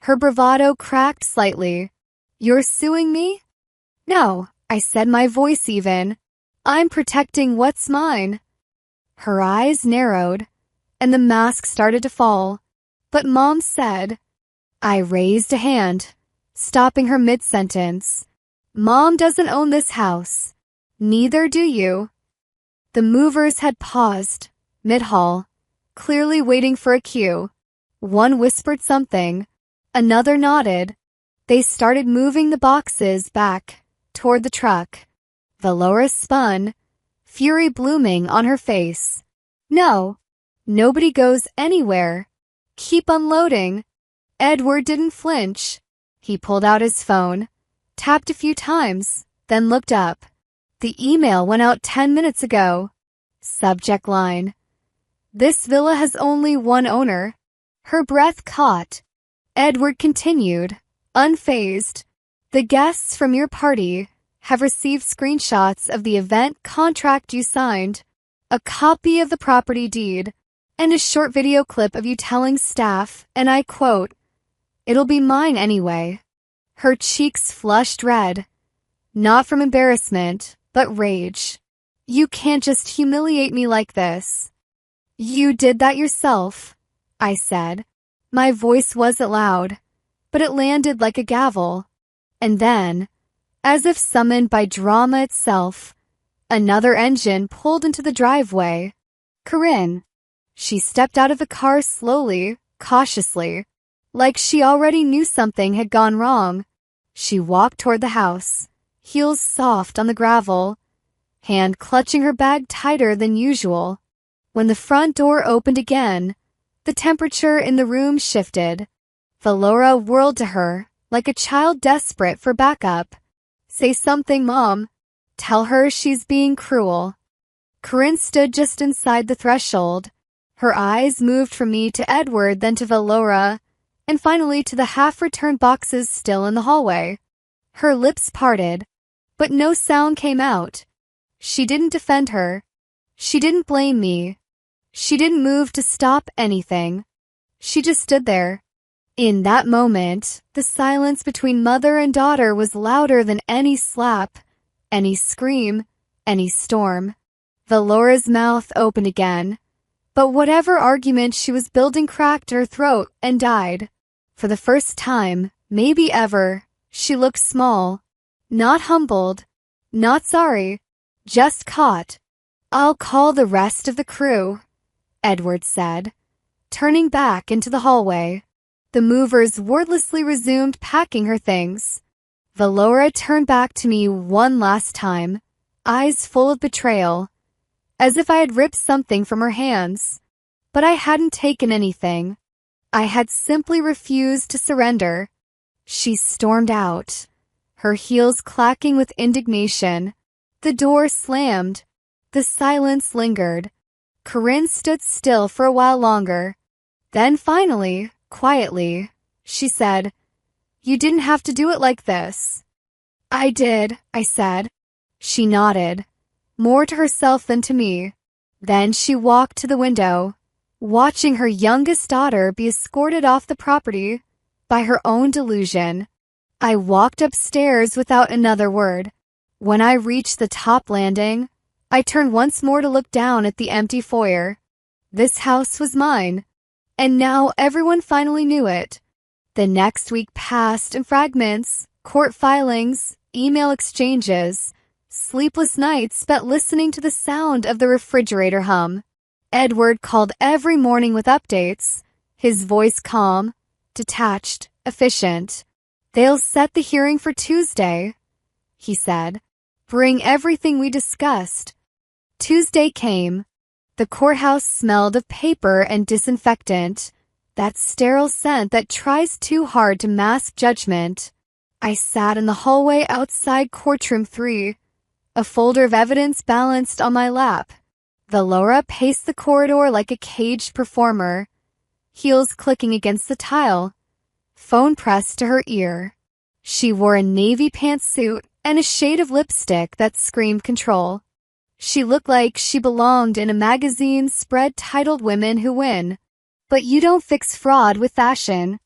Her bravado cracked slightly. You're suing me? No, I said, my voice even. I'm protecting what's mine. Her eyes narrowed, and the mask started to fall. But Mom said. I raised a hand, stopping her mid-sentence. Mom doesn't own this house. Neither do you. The movers had paused, mid-hall, clearly waiting for a cue. One whispered something. Another nodded. They started moving the boxes back toward the truck. Valora spun, fury blooming on her face. No, nobody goes anywhere. Keep unloading. Edward didn't flinch. He pulled out his phone, tapped a few times, then looked up. The email went out 10 minutes ago. Subject line. This villa has only one owner. Her breath caught. Edward continued, unfazed. The guests from your party have received screenshots of the event contract you signed, a copy of the property deed, and a short video clip of you telling staff, and I quote, "It'll be mine anyway." Her cheeks flushed red, not from embarrassment, but rage. You can't just humiliate me like this. You did that yourself, I said. My voice wasn't loud, but it landed like a gavel. And then, as if summoned by drama itself, another engine pulled into the driveway. Corinne. She stepped out of the car slowly, cautiously, like she already knew something had gone wrong. She walked toward the house, heels soft on the gravel, hand clutching her bag tighter than usual. When the front door opened again, the temperature in the room shifted. Valora whirled to her, like a child desperate for backup. Say something, Mom. Tell her she's being cruel. Corinne stood just inside the threshold. Her eyes moved from me to Edward, then to Valora, and finally to the half-returned boxes still in the hallway. Her lips parted, but no sound came out. She didn't defend her. She didn't blame me. She didn't move to stop anything. She just stood there. In that moment, the silence between mother and daughter was louder than any slap, any scream, any storm. Valora's mouth opened again, but whatever argument she was building cracked in her throat and died. For the first time, maybe ever, she looked small. Not humbled, not sorry, just caught. "I'll call the rest of the crew," Edward said, turning back into the hallway. The movers wordlessly resumed packing her things. Valora turned back to me one last time, eyes full of betrayal, as if I had ripped something from her hands. But I hadn't taken anything. I had simply refused to surrender. She stormed out, her heels clacking with indignation. The door slammed. The silence lingered. Corinne stood still for a while longer. Then finally, quietly, she said, "You didn't have to do it like this." "I did," I said. She nodded, more to herself than to me. Then she walked to the window, watching her youngest daughter be escorted off the property by her own delusion. I walked upstairs without another word. When I reached the top landing, I turned once more to look down at the empty foyer. This house was mine, and now everyone finally knew it. The next week passed in fragments, court filings, email exchanges, sleepless nights spent listening to the sound of the refrigerator hum. Edward called every morning with updates, his voice calm, detached, efficient. "They'll set the hearing for Tuesday," he said. "Bring everything we discussed." Tuesday came. The courthouse smelled of paper and disinfectant, that sterile scent that tries too hard to mask judgment. I sat in the hallway outside courtroom 3, a folder of evidence balanced on my lap. Valora paced the corridor like a caged performer, heels clicking against the tile, phone pressed to her ear. She wore a navy pantsuit and a shade of lipstick that screamed control. She looked like she belonged in a magazine spread titled "Women Who Win." But you don't fix fraud with fashion.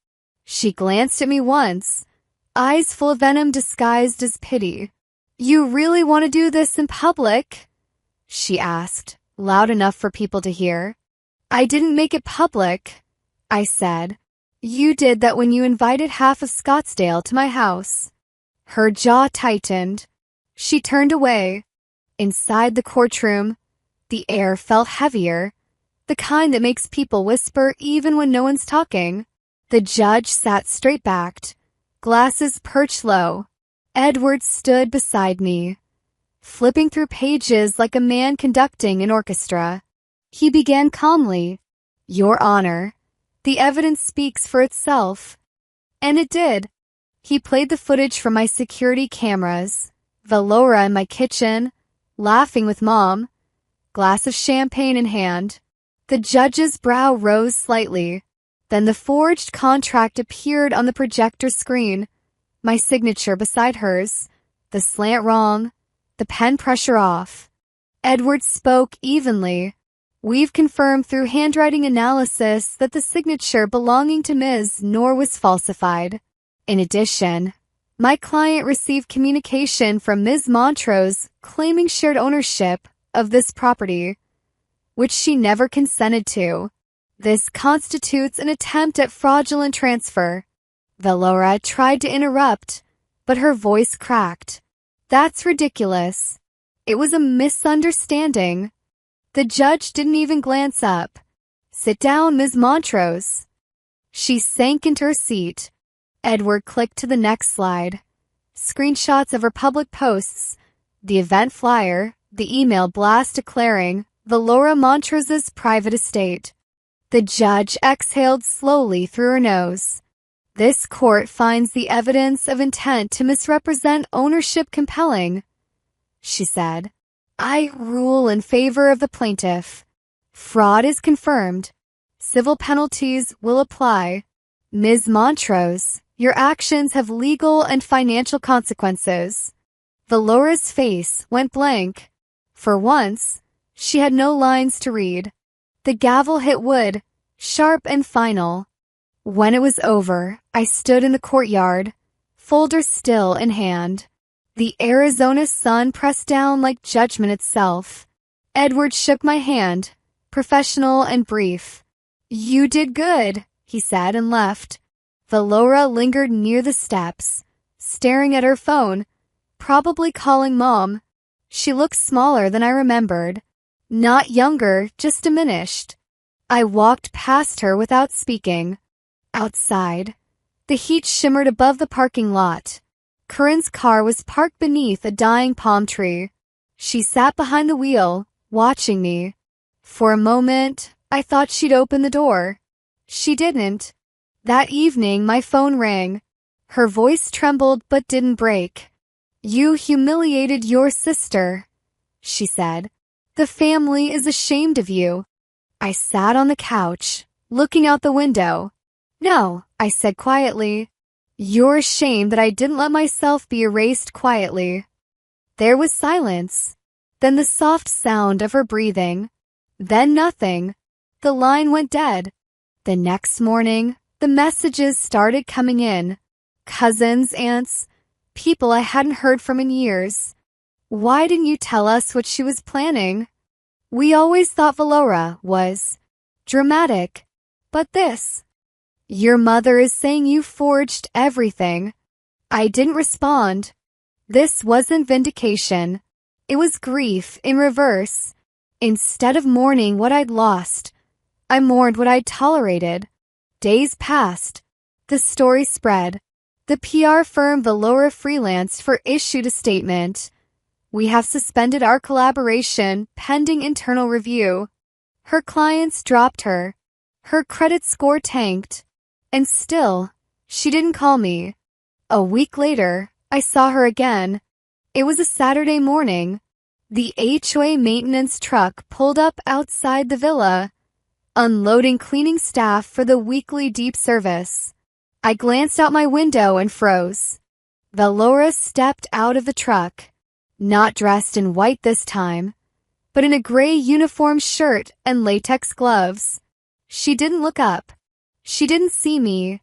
She glanced at me once, eyes full of venom disguised as pity. "You really want to do this in public?" she asked, loud enough for people to hear. "I didn't make it public," I said. "You did that when you invited half of Scottsdale to my house." Her jaw tightened. She turned away. Inside the courtroom, the air felt heavier, the kind that makes people whisper even when no one's talking. The judge sat straight-backed, glasses perched low. Edward stood beside me, flipping through pages like a man conducting an orchestra. He began calmly, "Your Honor, the evidence speaks for itself." And it did. He played the footage from my security cameras, Valora in my kitchen, laughing with Mom, glass of champagne in hand. The judge's brow rose slightly. Then the forged contract appeared on the projector screen, my signature beside hers, the slant wrong, the pen pressure off. Edward spoke evenly. "We've confirmed through handwriting analysis that the signature belonging to Ms. Noor was falsified. In addition, my client received communication from Ms. Montrose claiming shared ownership of this property, which she never consented to. This constitutes an attempt at fraudulent transfer." Valora tried to interrupt, but her voice cracked. "That's ridiculous. It was a misunderstanding." The judge didn't even glance up. "Sit down, Ms. Montrose." She sank into her seat. Edward clicked to the next slide. Screenshots of her public posts, the event flyer, the email blast declaring Valora Montrose's private estate. The judge exhaled slowly through her nose. "This court finds the evidence of intent to misrepresent ownership compelling," she said. "I rule in favor of the plaintiff. Fraud is confirmed. Civil penalties will apply. Ms. Montrose, your actions have legal and financial consequences." Valora's face went blank. For once, She had no lines to read. The gavel hit wood, sharp and final. When it was over, I stood in the courtyard, folder still in hand. The Arizona sun pressed down like judgment itself. Edward shook my hand, professional and brief. "You did good," he said and left. Valora lingered near the steps, staring at her phone, probably calling Mom. She looked smaller than I remembered. Not younger, just diminished. I walked past her without speaking. Outside, the heat shimmered above the parking lot. Corinne's car was parked beneath a dying palm tree. She sat behind the wheel, watching me. For a moment, I thought she'd open the door. She didn't. That evening, my phone rang. Her voice trembled but didn't break. "You humiliated your sister," she said. "The family is ashamed of you." I sat on the couch, looking out the window. "No," I said quietly. "You're ashamed that I didn't let myself be erased quietly." There was silence. Then the soft sound of her breathing. Then nothing. The line went dead. The next morning, the messages started coming in. Cousins, aunts, people I hadn't heard from in years. "Why didn't you tell us what she was planning? We always thought Valora was dramatic. But this. Your mother is saying you forged everything." I didn't respond. This wasn't vindication. It was grief in reverse. Instead of mourning what I'd lost, I mourned what I'd tolerated. Days passed. The story spread. The PR firm Valora Freelance issued a statement. "We have suspended our collaboration pending internal review." Her clients dropped her. Her credit score tanked. And still, she didn't call me. A week later, I saw her again. It was a Saturday morning. The HOA maintenance truck pulled up outside the villa, unloading cleaning staff for the weekly deep service. I glanced out my window and froze. Valora stepped out of the truck, not dressed in white this time, but in a gray uniform shirt and latex gloves. She didn't look up. She didn't see me.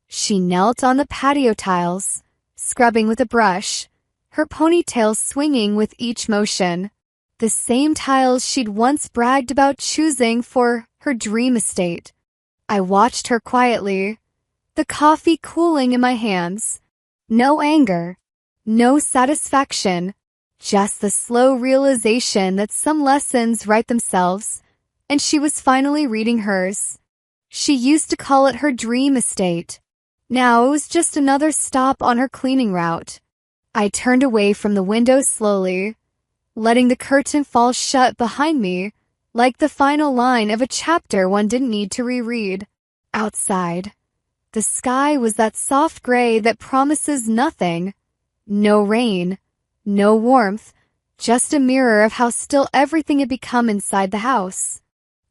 She knelt on the patio tiles, scrubbing with a brush, her ponytail swinging with each motion. The same tiles she'd once bragged about choosing for her dream estate. I watched her quietly, the coffee cooling in my hands. No anger, no satisfaction, just the slow realization that some lessons write themselves, and she was finally reading hers. She used to call it her dream estate. Now it was just another stop on her cleaning route. I turned away from the window slowly, letting the curtain fall shut behind me, like the final line of a chapter one didn't need to reread. Outside, the sky was that soft gray that promises nothing. No rain, no warmth, just a mirror of how still everything had become inside the house.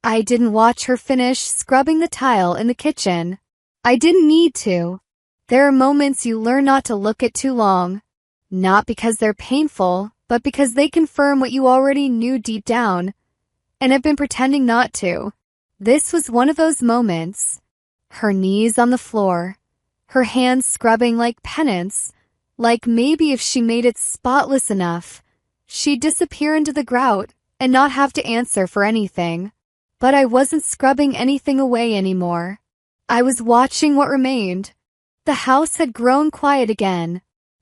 I didn't watch her finish scrubbing the tile in the kitchen. I didn't need to. There are moments you learn not to look at too long. Not because they're painful, but because they confirm what you already knew deep down, and have been pretending not to. This was one of those moments. Her knees on the floor, her hands scrubbing like penance, like maybe if she made it spotless enough, she'd disappear into the grout and not have to answer for anything. But I wasn't scrubbing anything away anymore. I was watching what remained. The house had grown quiet again,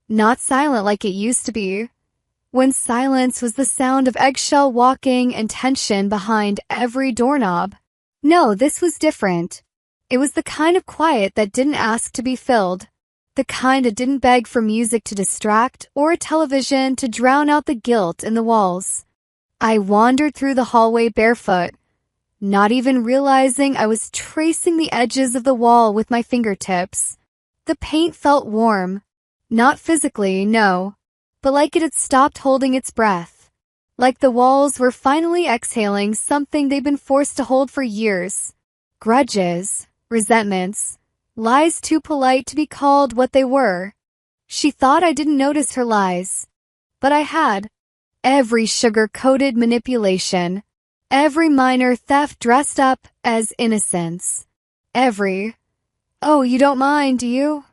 not silent like it used to be, when silence was the sound of eggshell walking and tension behind every doorknob. No, this was different. It was the kind of quiet that didn't ask to be filled, the kind that didn't beg for music to distract or a television to drown out the guilt in the walls. I wandered through the hallway barefoot, not even realizing I was tracing the edges of the wall with my fingertips. The paint felt warm. Not physically, no, but like it had stopped holding its breath. Like the walls were finally exhaling something they'd been forced to hold for years. Grudges, resentments, lies too polite to be called what they were. She thought I didn't notice her lies. But I had. Every sugar-coated manipulation. Every minor theft dressed up as innocence. Every, "Oh, you don't mind, do you?"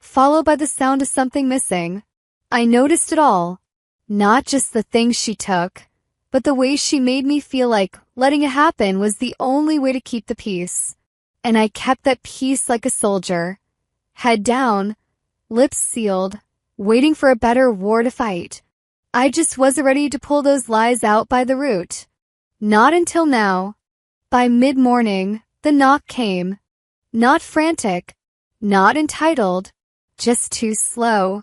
followed by the sound of something missing. I noticed it all. Not just the things she took, but the way she made me feel like letting it happen was the only way to keep the peace. And I kept that peace like a soldier. Head down, lips sealed, waiting for a better war to fight. I just wasn't ready to pull those lies out by the root. Not until now. By mid-morning, the knock came. Not frantic, not entitled, just too slow.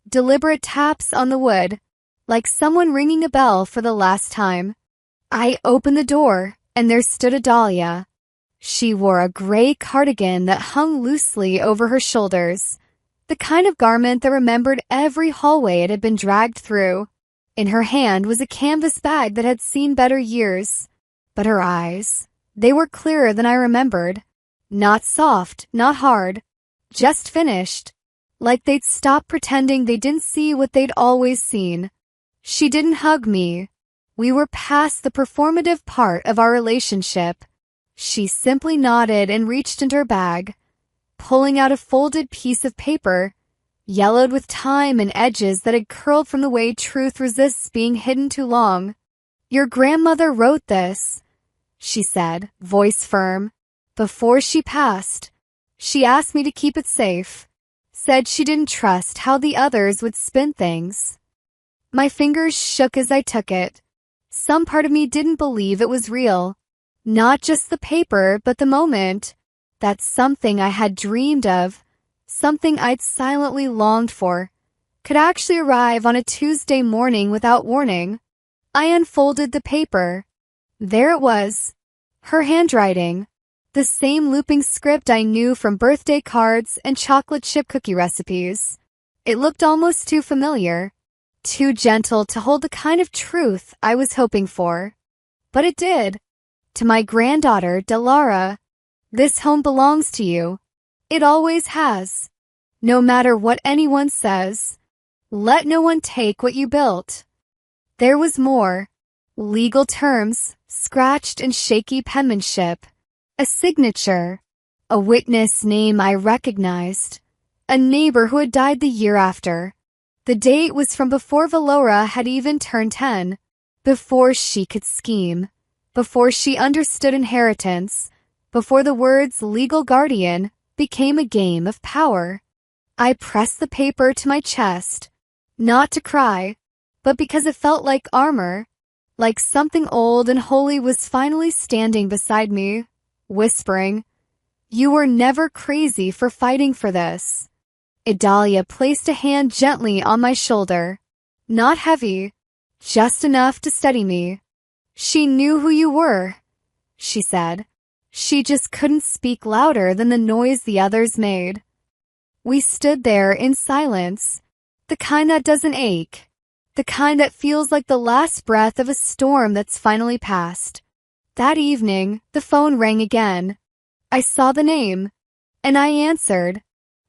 Deliberate taps on the wood, like someone ringing a bell for the last time. I opened the door, and there stood Adalia. She wore a gray cardigan that hung loosely over her shoulders, the kind of garment that remembered every hallway it had been dragged through. In her hand was a canvas bag that had seen better years. But her eyes, they were clearer than I remembered. Not soft, not hard, just finished. Like they'd stopped pretending they didn't see what they'd always seen. She didn't hug me. We were past the performative part of our relationship. She simply nodded and reached into her bag, pulling out a folded piece of paper, yellowed with time and edges that had curled from the way truth resists being hidden too long. "Your grandmother wrote this," she said, voice firm. "Before she passed, she asked me to keep it safe. Said she didn't trust how the others would spin things." My fingers shook as I took it. Some part of me didn't believe it was real. Not just the paper, but the moment. That something I had dreamed of, something I'd silently longed for, could actually arrive on a Tuesday morning without warning. I unfolded the paper. There it was. Her handwriting. The same looping script I knew from birthday cards and chocolate chip cookie recipes. It looked almost too familiar, too gentle to hold the kind of truth I was hoping for. But it did. To my granddaughter, Delara, "This home belongs to you. It always has. No matter what anyone says, let no one take what you built." There was more. Legal terms, scratched and shaky penmanship. A signature, a witness name I recognized, a neighbor who had died the year after. The date was from before Valora had even turned 10, before she could scheme, before she understood inheritance, before the words legal guardian became a game of power. I pressed the paper to my chest, not to cry, but because it felt like armor, like something old and holy was finally standing beside me, whispering, "You were never crazy for fighting for this." Adalia placed a hand gently on my shoulder. Not heavy, just enough to steady me. "She knew who you were," she said. She just couldn't speak louder than the noise the others made. We stood there in silence, the kind that doesn't ache, the kind that feels like the last breath of a storm that's finally passed. That evening, the phone rang again. I saw the name, and I answered.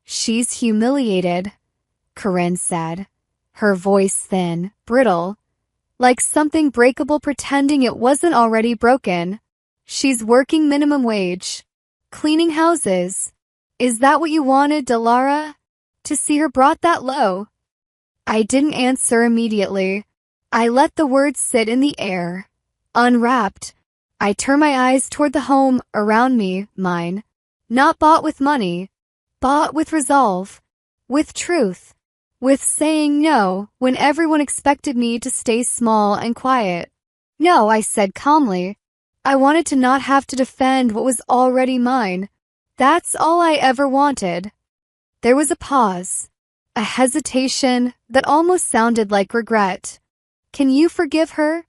"She's humiliated," Corinne said, her voice thin, brittle, like something breakable pretending it wasn't already broken. "She's working minimum wage, cleaning houses. Is that what you wanted, Delara? To see her brought that low?" I didn't answer immediately. I let the words sit in the air. Unwrapped, I turned my eyes toward the home around me, mine. Not bought with money, bought with resolve, with truth, with saying no when everyone expected me to stay small and quiet. "No," I said calmly. I wanted to not have to defend what was already mine. That's all I ever wanted. There was a pause, a hesitation that almost sounded like regret. "Can you forgive her?"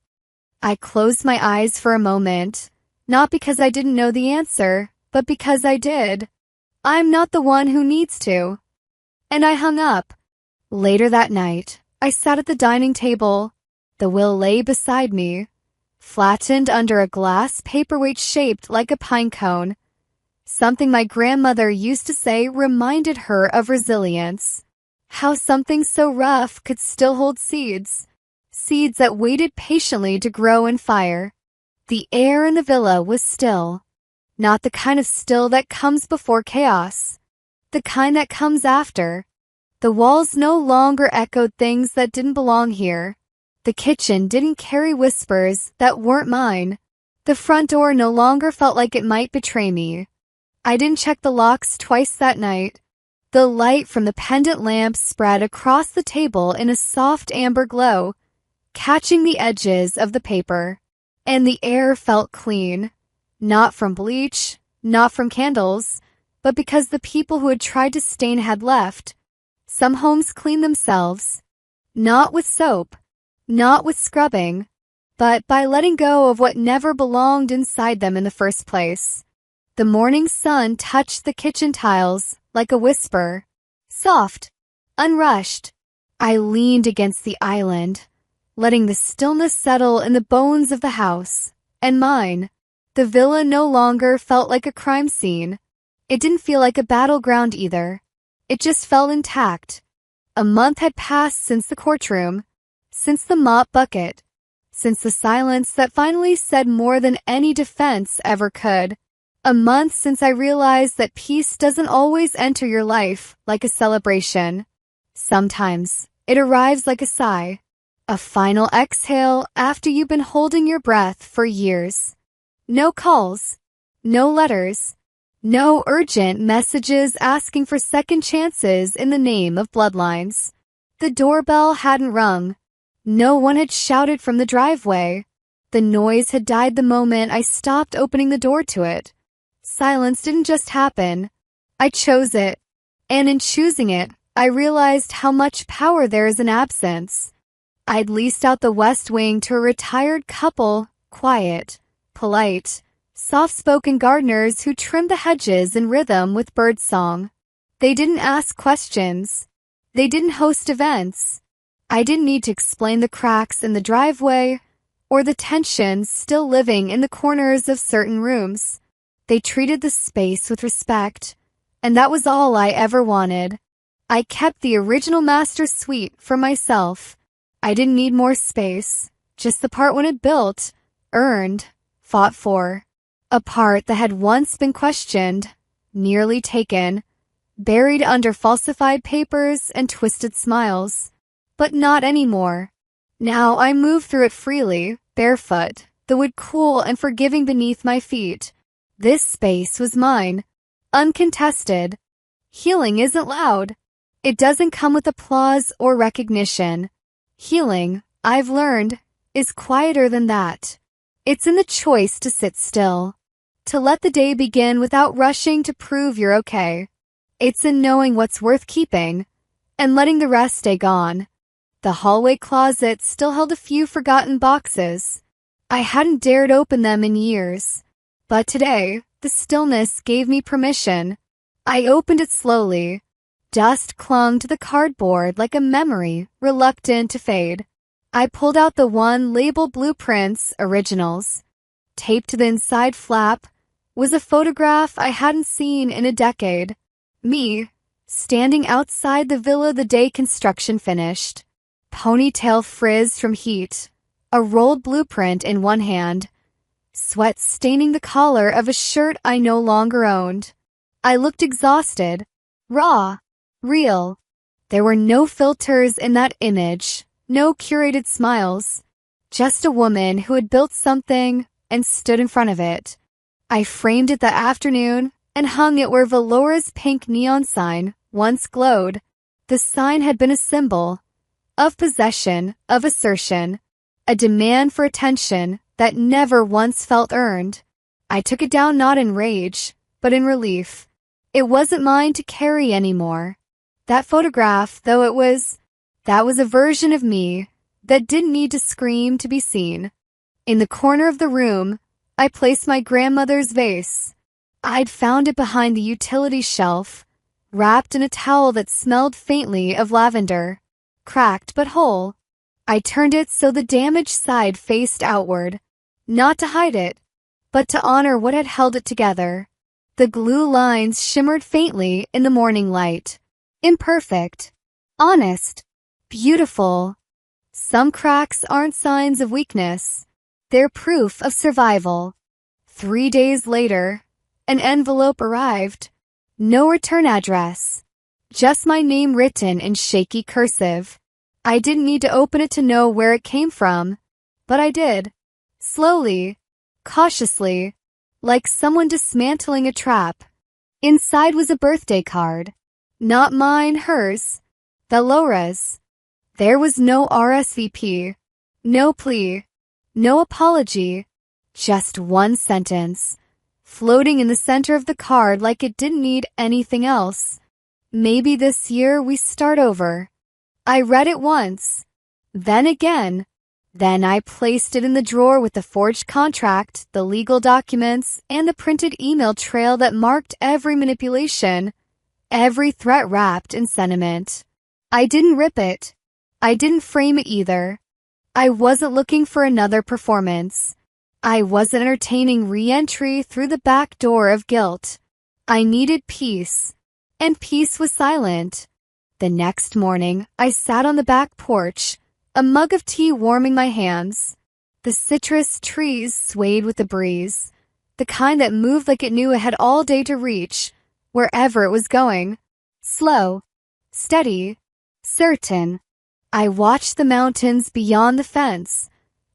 I closed my eyes for a moment, not because I didn't know the answer, but because I did. I'm not the one who needs to. And I hung up. Later that night, I sat at the dining table. The will lay beside me, flattened under a glass paperweight shaped like a pine cone. Something my grandmother used to say reminded her of resilience. How something so rough could still hold seeds, seeds that waited patiently to grow in fire. The air in the villa was still. Not the kind of still that comes before chaos. The kind that comes after. The walls no longer echoed things that didn't belong here. The kitchen didn't carry whispers that weren't mine. The front door no longer felt like it might betray me. I didn't check the locks twice that night. The light from the pendant lamp spread across the table in a soft amber glow, catching the edges of the paper. And the air felt clean. Not from bleach, not from candles, but because the people who had tried to stain had left. Some homes clean themselves. Not with soap, not with scrubbing, but by letting go of what never belonged inside them in the first place. The morning sun touched the kitchen tiles like a whisper. Soft, unrushed. I leaned against the island, letting the stillness settle in the bones of the house, and mine. The villa no longer felt like a crime scene. It didn't feel like a battleground either. It just felt intact. A month had passed since the courtroom, since the mop bucket, since the silence that finally said more than any defense ever could. A month since I realized that peace doesn't always enter your life like a celebration. Sometimes it arrives like a sigh, a final exhale after you've been holding your breath for years. No calls, no letters, no urgent messages asking for second chances in the name of bloodlines. The doorbell hadn't rung. No one had shouted from the driveway. The noise had died the moment I stopped opening the door to it. Silence didn't just happen. I chose it. And in choosing it, I realized how much power there is in absence. I'd leased out the West Wing to a retired couple, quiet, polite, soft-spoken gardeners who trimmed the hedges in rhythm with birdsong. They didn't ask questions. They didn't host events. I didn't need to explain the cracks in the driveway or the tensions still living in the corners of certain rooms. They treated the space with respect, and that was all I ever wanted. I kept the original master suite for myself. I didn't need more space, just the part when it built, earned, fought for. A part that had once been questioned, nearly taken, buried under falsified papers and twisted smiles. But not anymore. Now I moved through it freely, barefoot, the wood cool and forgiving beneath my feet. This space was mine, uncontested. Healing isn't loud. It doesn't come with applause or recognition. Healing, I've learned, is quieter than that. It's in the choice to sit still, to let the day begin without rushing to prove you're okay. It's in knowing what's worth keeping and letting the rest stay gone. The hallway closet still held a few forgotten boxes. I hadn't dared open them in years. But today, the stillness gave me permission. I opened it slowly. Dust clung to the cardboard like a memory, reluctant to fade. I pulled out the one labeled Blueprints Originals. Taped to the inside flap was a photograph I hadn't seen in a decade. Me, standing outside the villa the day construction finished. Ponytail frizzed from heat, a rolled blueprint in one hand, sweat staining the collar of a shirt I no longer owned. I looked exhausted, raw, real. There were no filters in that image, no curated smiles, just a woman who had built something and stood in front of it. I framed it that afternoon and hung it where Valora's pink neon sign once glowed. The sign had been a symbol of possession, of assertion, a demand for attention that never once felt earned. I took it down not in rage, but in relief. It wasn't mine to carry anymore. That photograph, though that was a version of me that didn't need to scream to be seen. In the corner of the room, I placed my grandmother's vase. I'd found it behind the utility shelf, wrapped in a towel that smelled faintly of lavender, cracked but whole. I turned it so the damaged side faced outward, not to hide it, but to honor what had held it together. The glue lines shimmered faintly in the morning light. Imperfect, honest, beautiful. Some cracks aren't signs of weakness. They're proof of survival. 3 days later, an envelope arrived. No return address. Just my name written in shaky cursive. I didn't need to open it to know where it came from, but I did. Slowly, cautiously, like someone dismantling a trap. Inside was a birthday card. Not mine, hers. Vallora's. There was no RSVP, no plea, no apology, just one sentence, floating in the center of the card like it didn't need anything else. Maybe this year we start over. I read it once, then again. Then I placed it in the drawer with the forged contract, the legal documents, and the printed email trail that marked every manipulation, every threat wrapped in sentiment. I didn't rip it. I didn't frame it either. I wasn't looking for another performance. I wasn't entertaining re-entry through the back door of guilt. I needed peace, and peace was silent. The next morning, I sat on the back porch, a mug of tea warming my hands. The citrus trees swayed with the breeze, the kind that moved like it knew it had all day to reach, wherever it was going. Slow, steady, certain. I watched the mountains beyond the fence,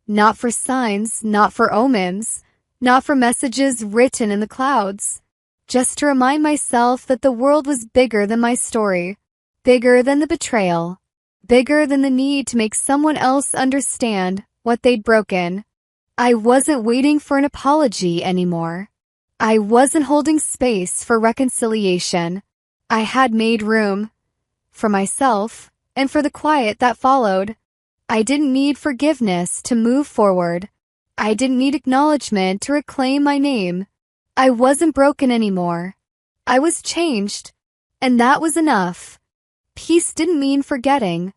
not for signs, not for omens, not for messages written in the clouds, just to remind myself that the world was bigger than my story, bigger than the betrayal, bigger than the need to make someone else understand what they'd broken. I wasn't waiting for an apology anymore. I wasn't holding space for reconciliation. I had made room for myself and for the quiet that followed. I didn't need forgiveness to move forward. I didn't need acknowledgement to reclaim my name. I wasn't broken anymore. I was changed, and that was enough. Peace didn't mean forgetting.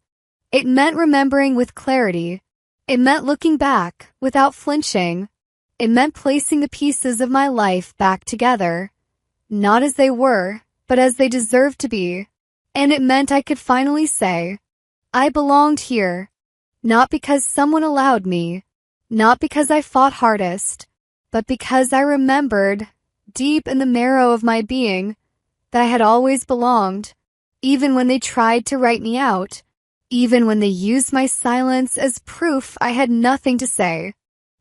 It meant remembering with clarity. It meant looking back without flinching. It meant placing the pieces of my life back together, not as they were, but as they deserved to be. And it meant I could finally say, I belonged here, not because someone allowed me, not because I fought hardest, but because I remembered, deep in the marrow of my being, that I had always belonged, even when they tried to write me out, even when they used my silence as proof I had nothing to say.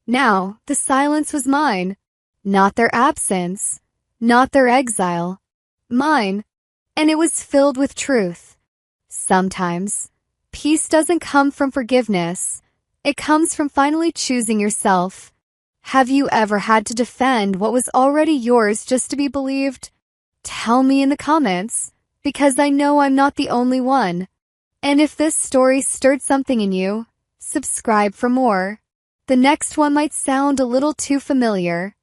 Now, the silence was mine, not their absence, not their exile, mine. And it was filled with truth. Sometimes, peace doesn't come from forgiveness. It comes from finally choosing yourself. Have you ever had to defend what was already yours just to be believed? Tell me in the comments, because I know I'm not the only one. And if this story stirred something in you, subscribe for more. The next one might sound a little too familiar.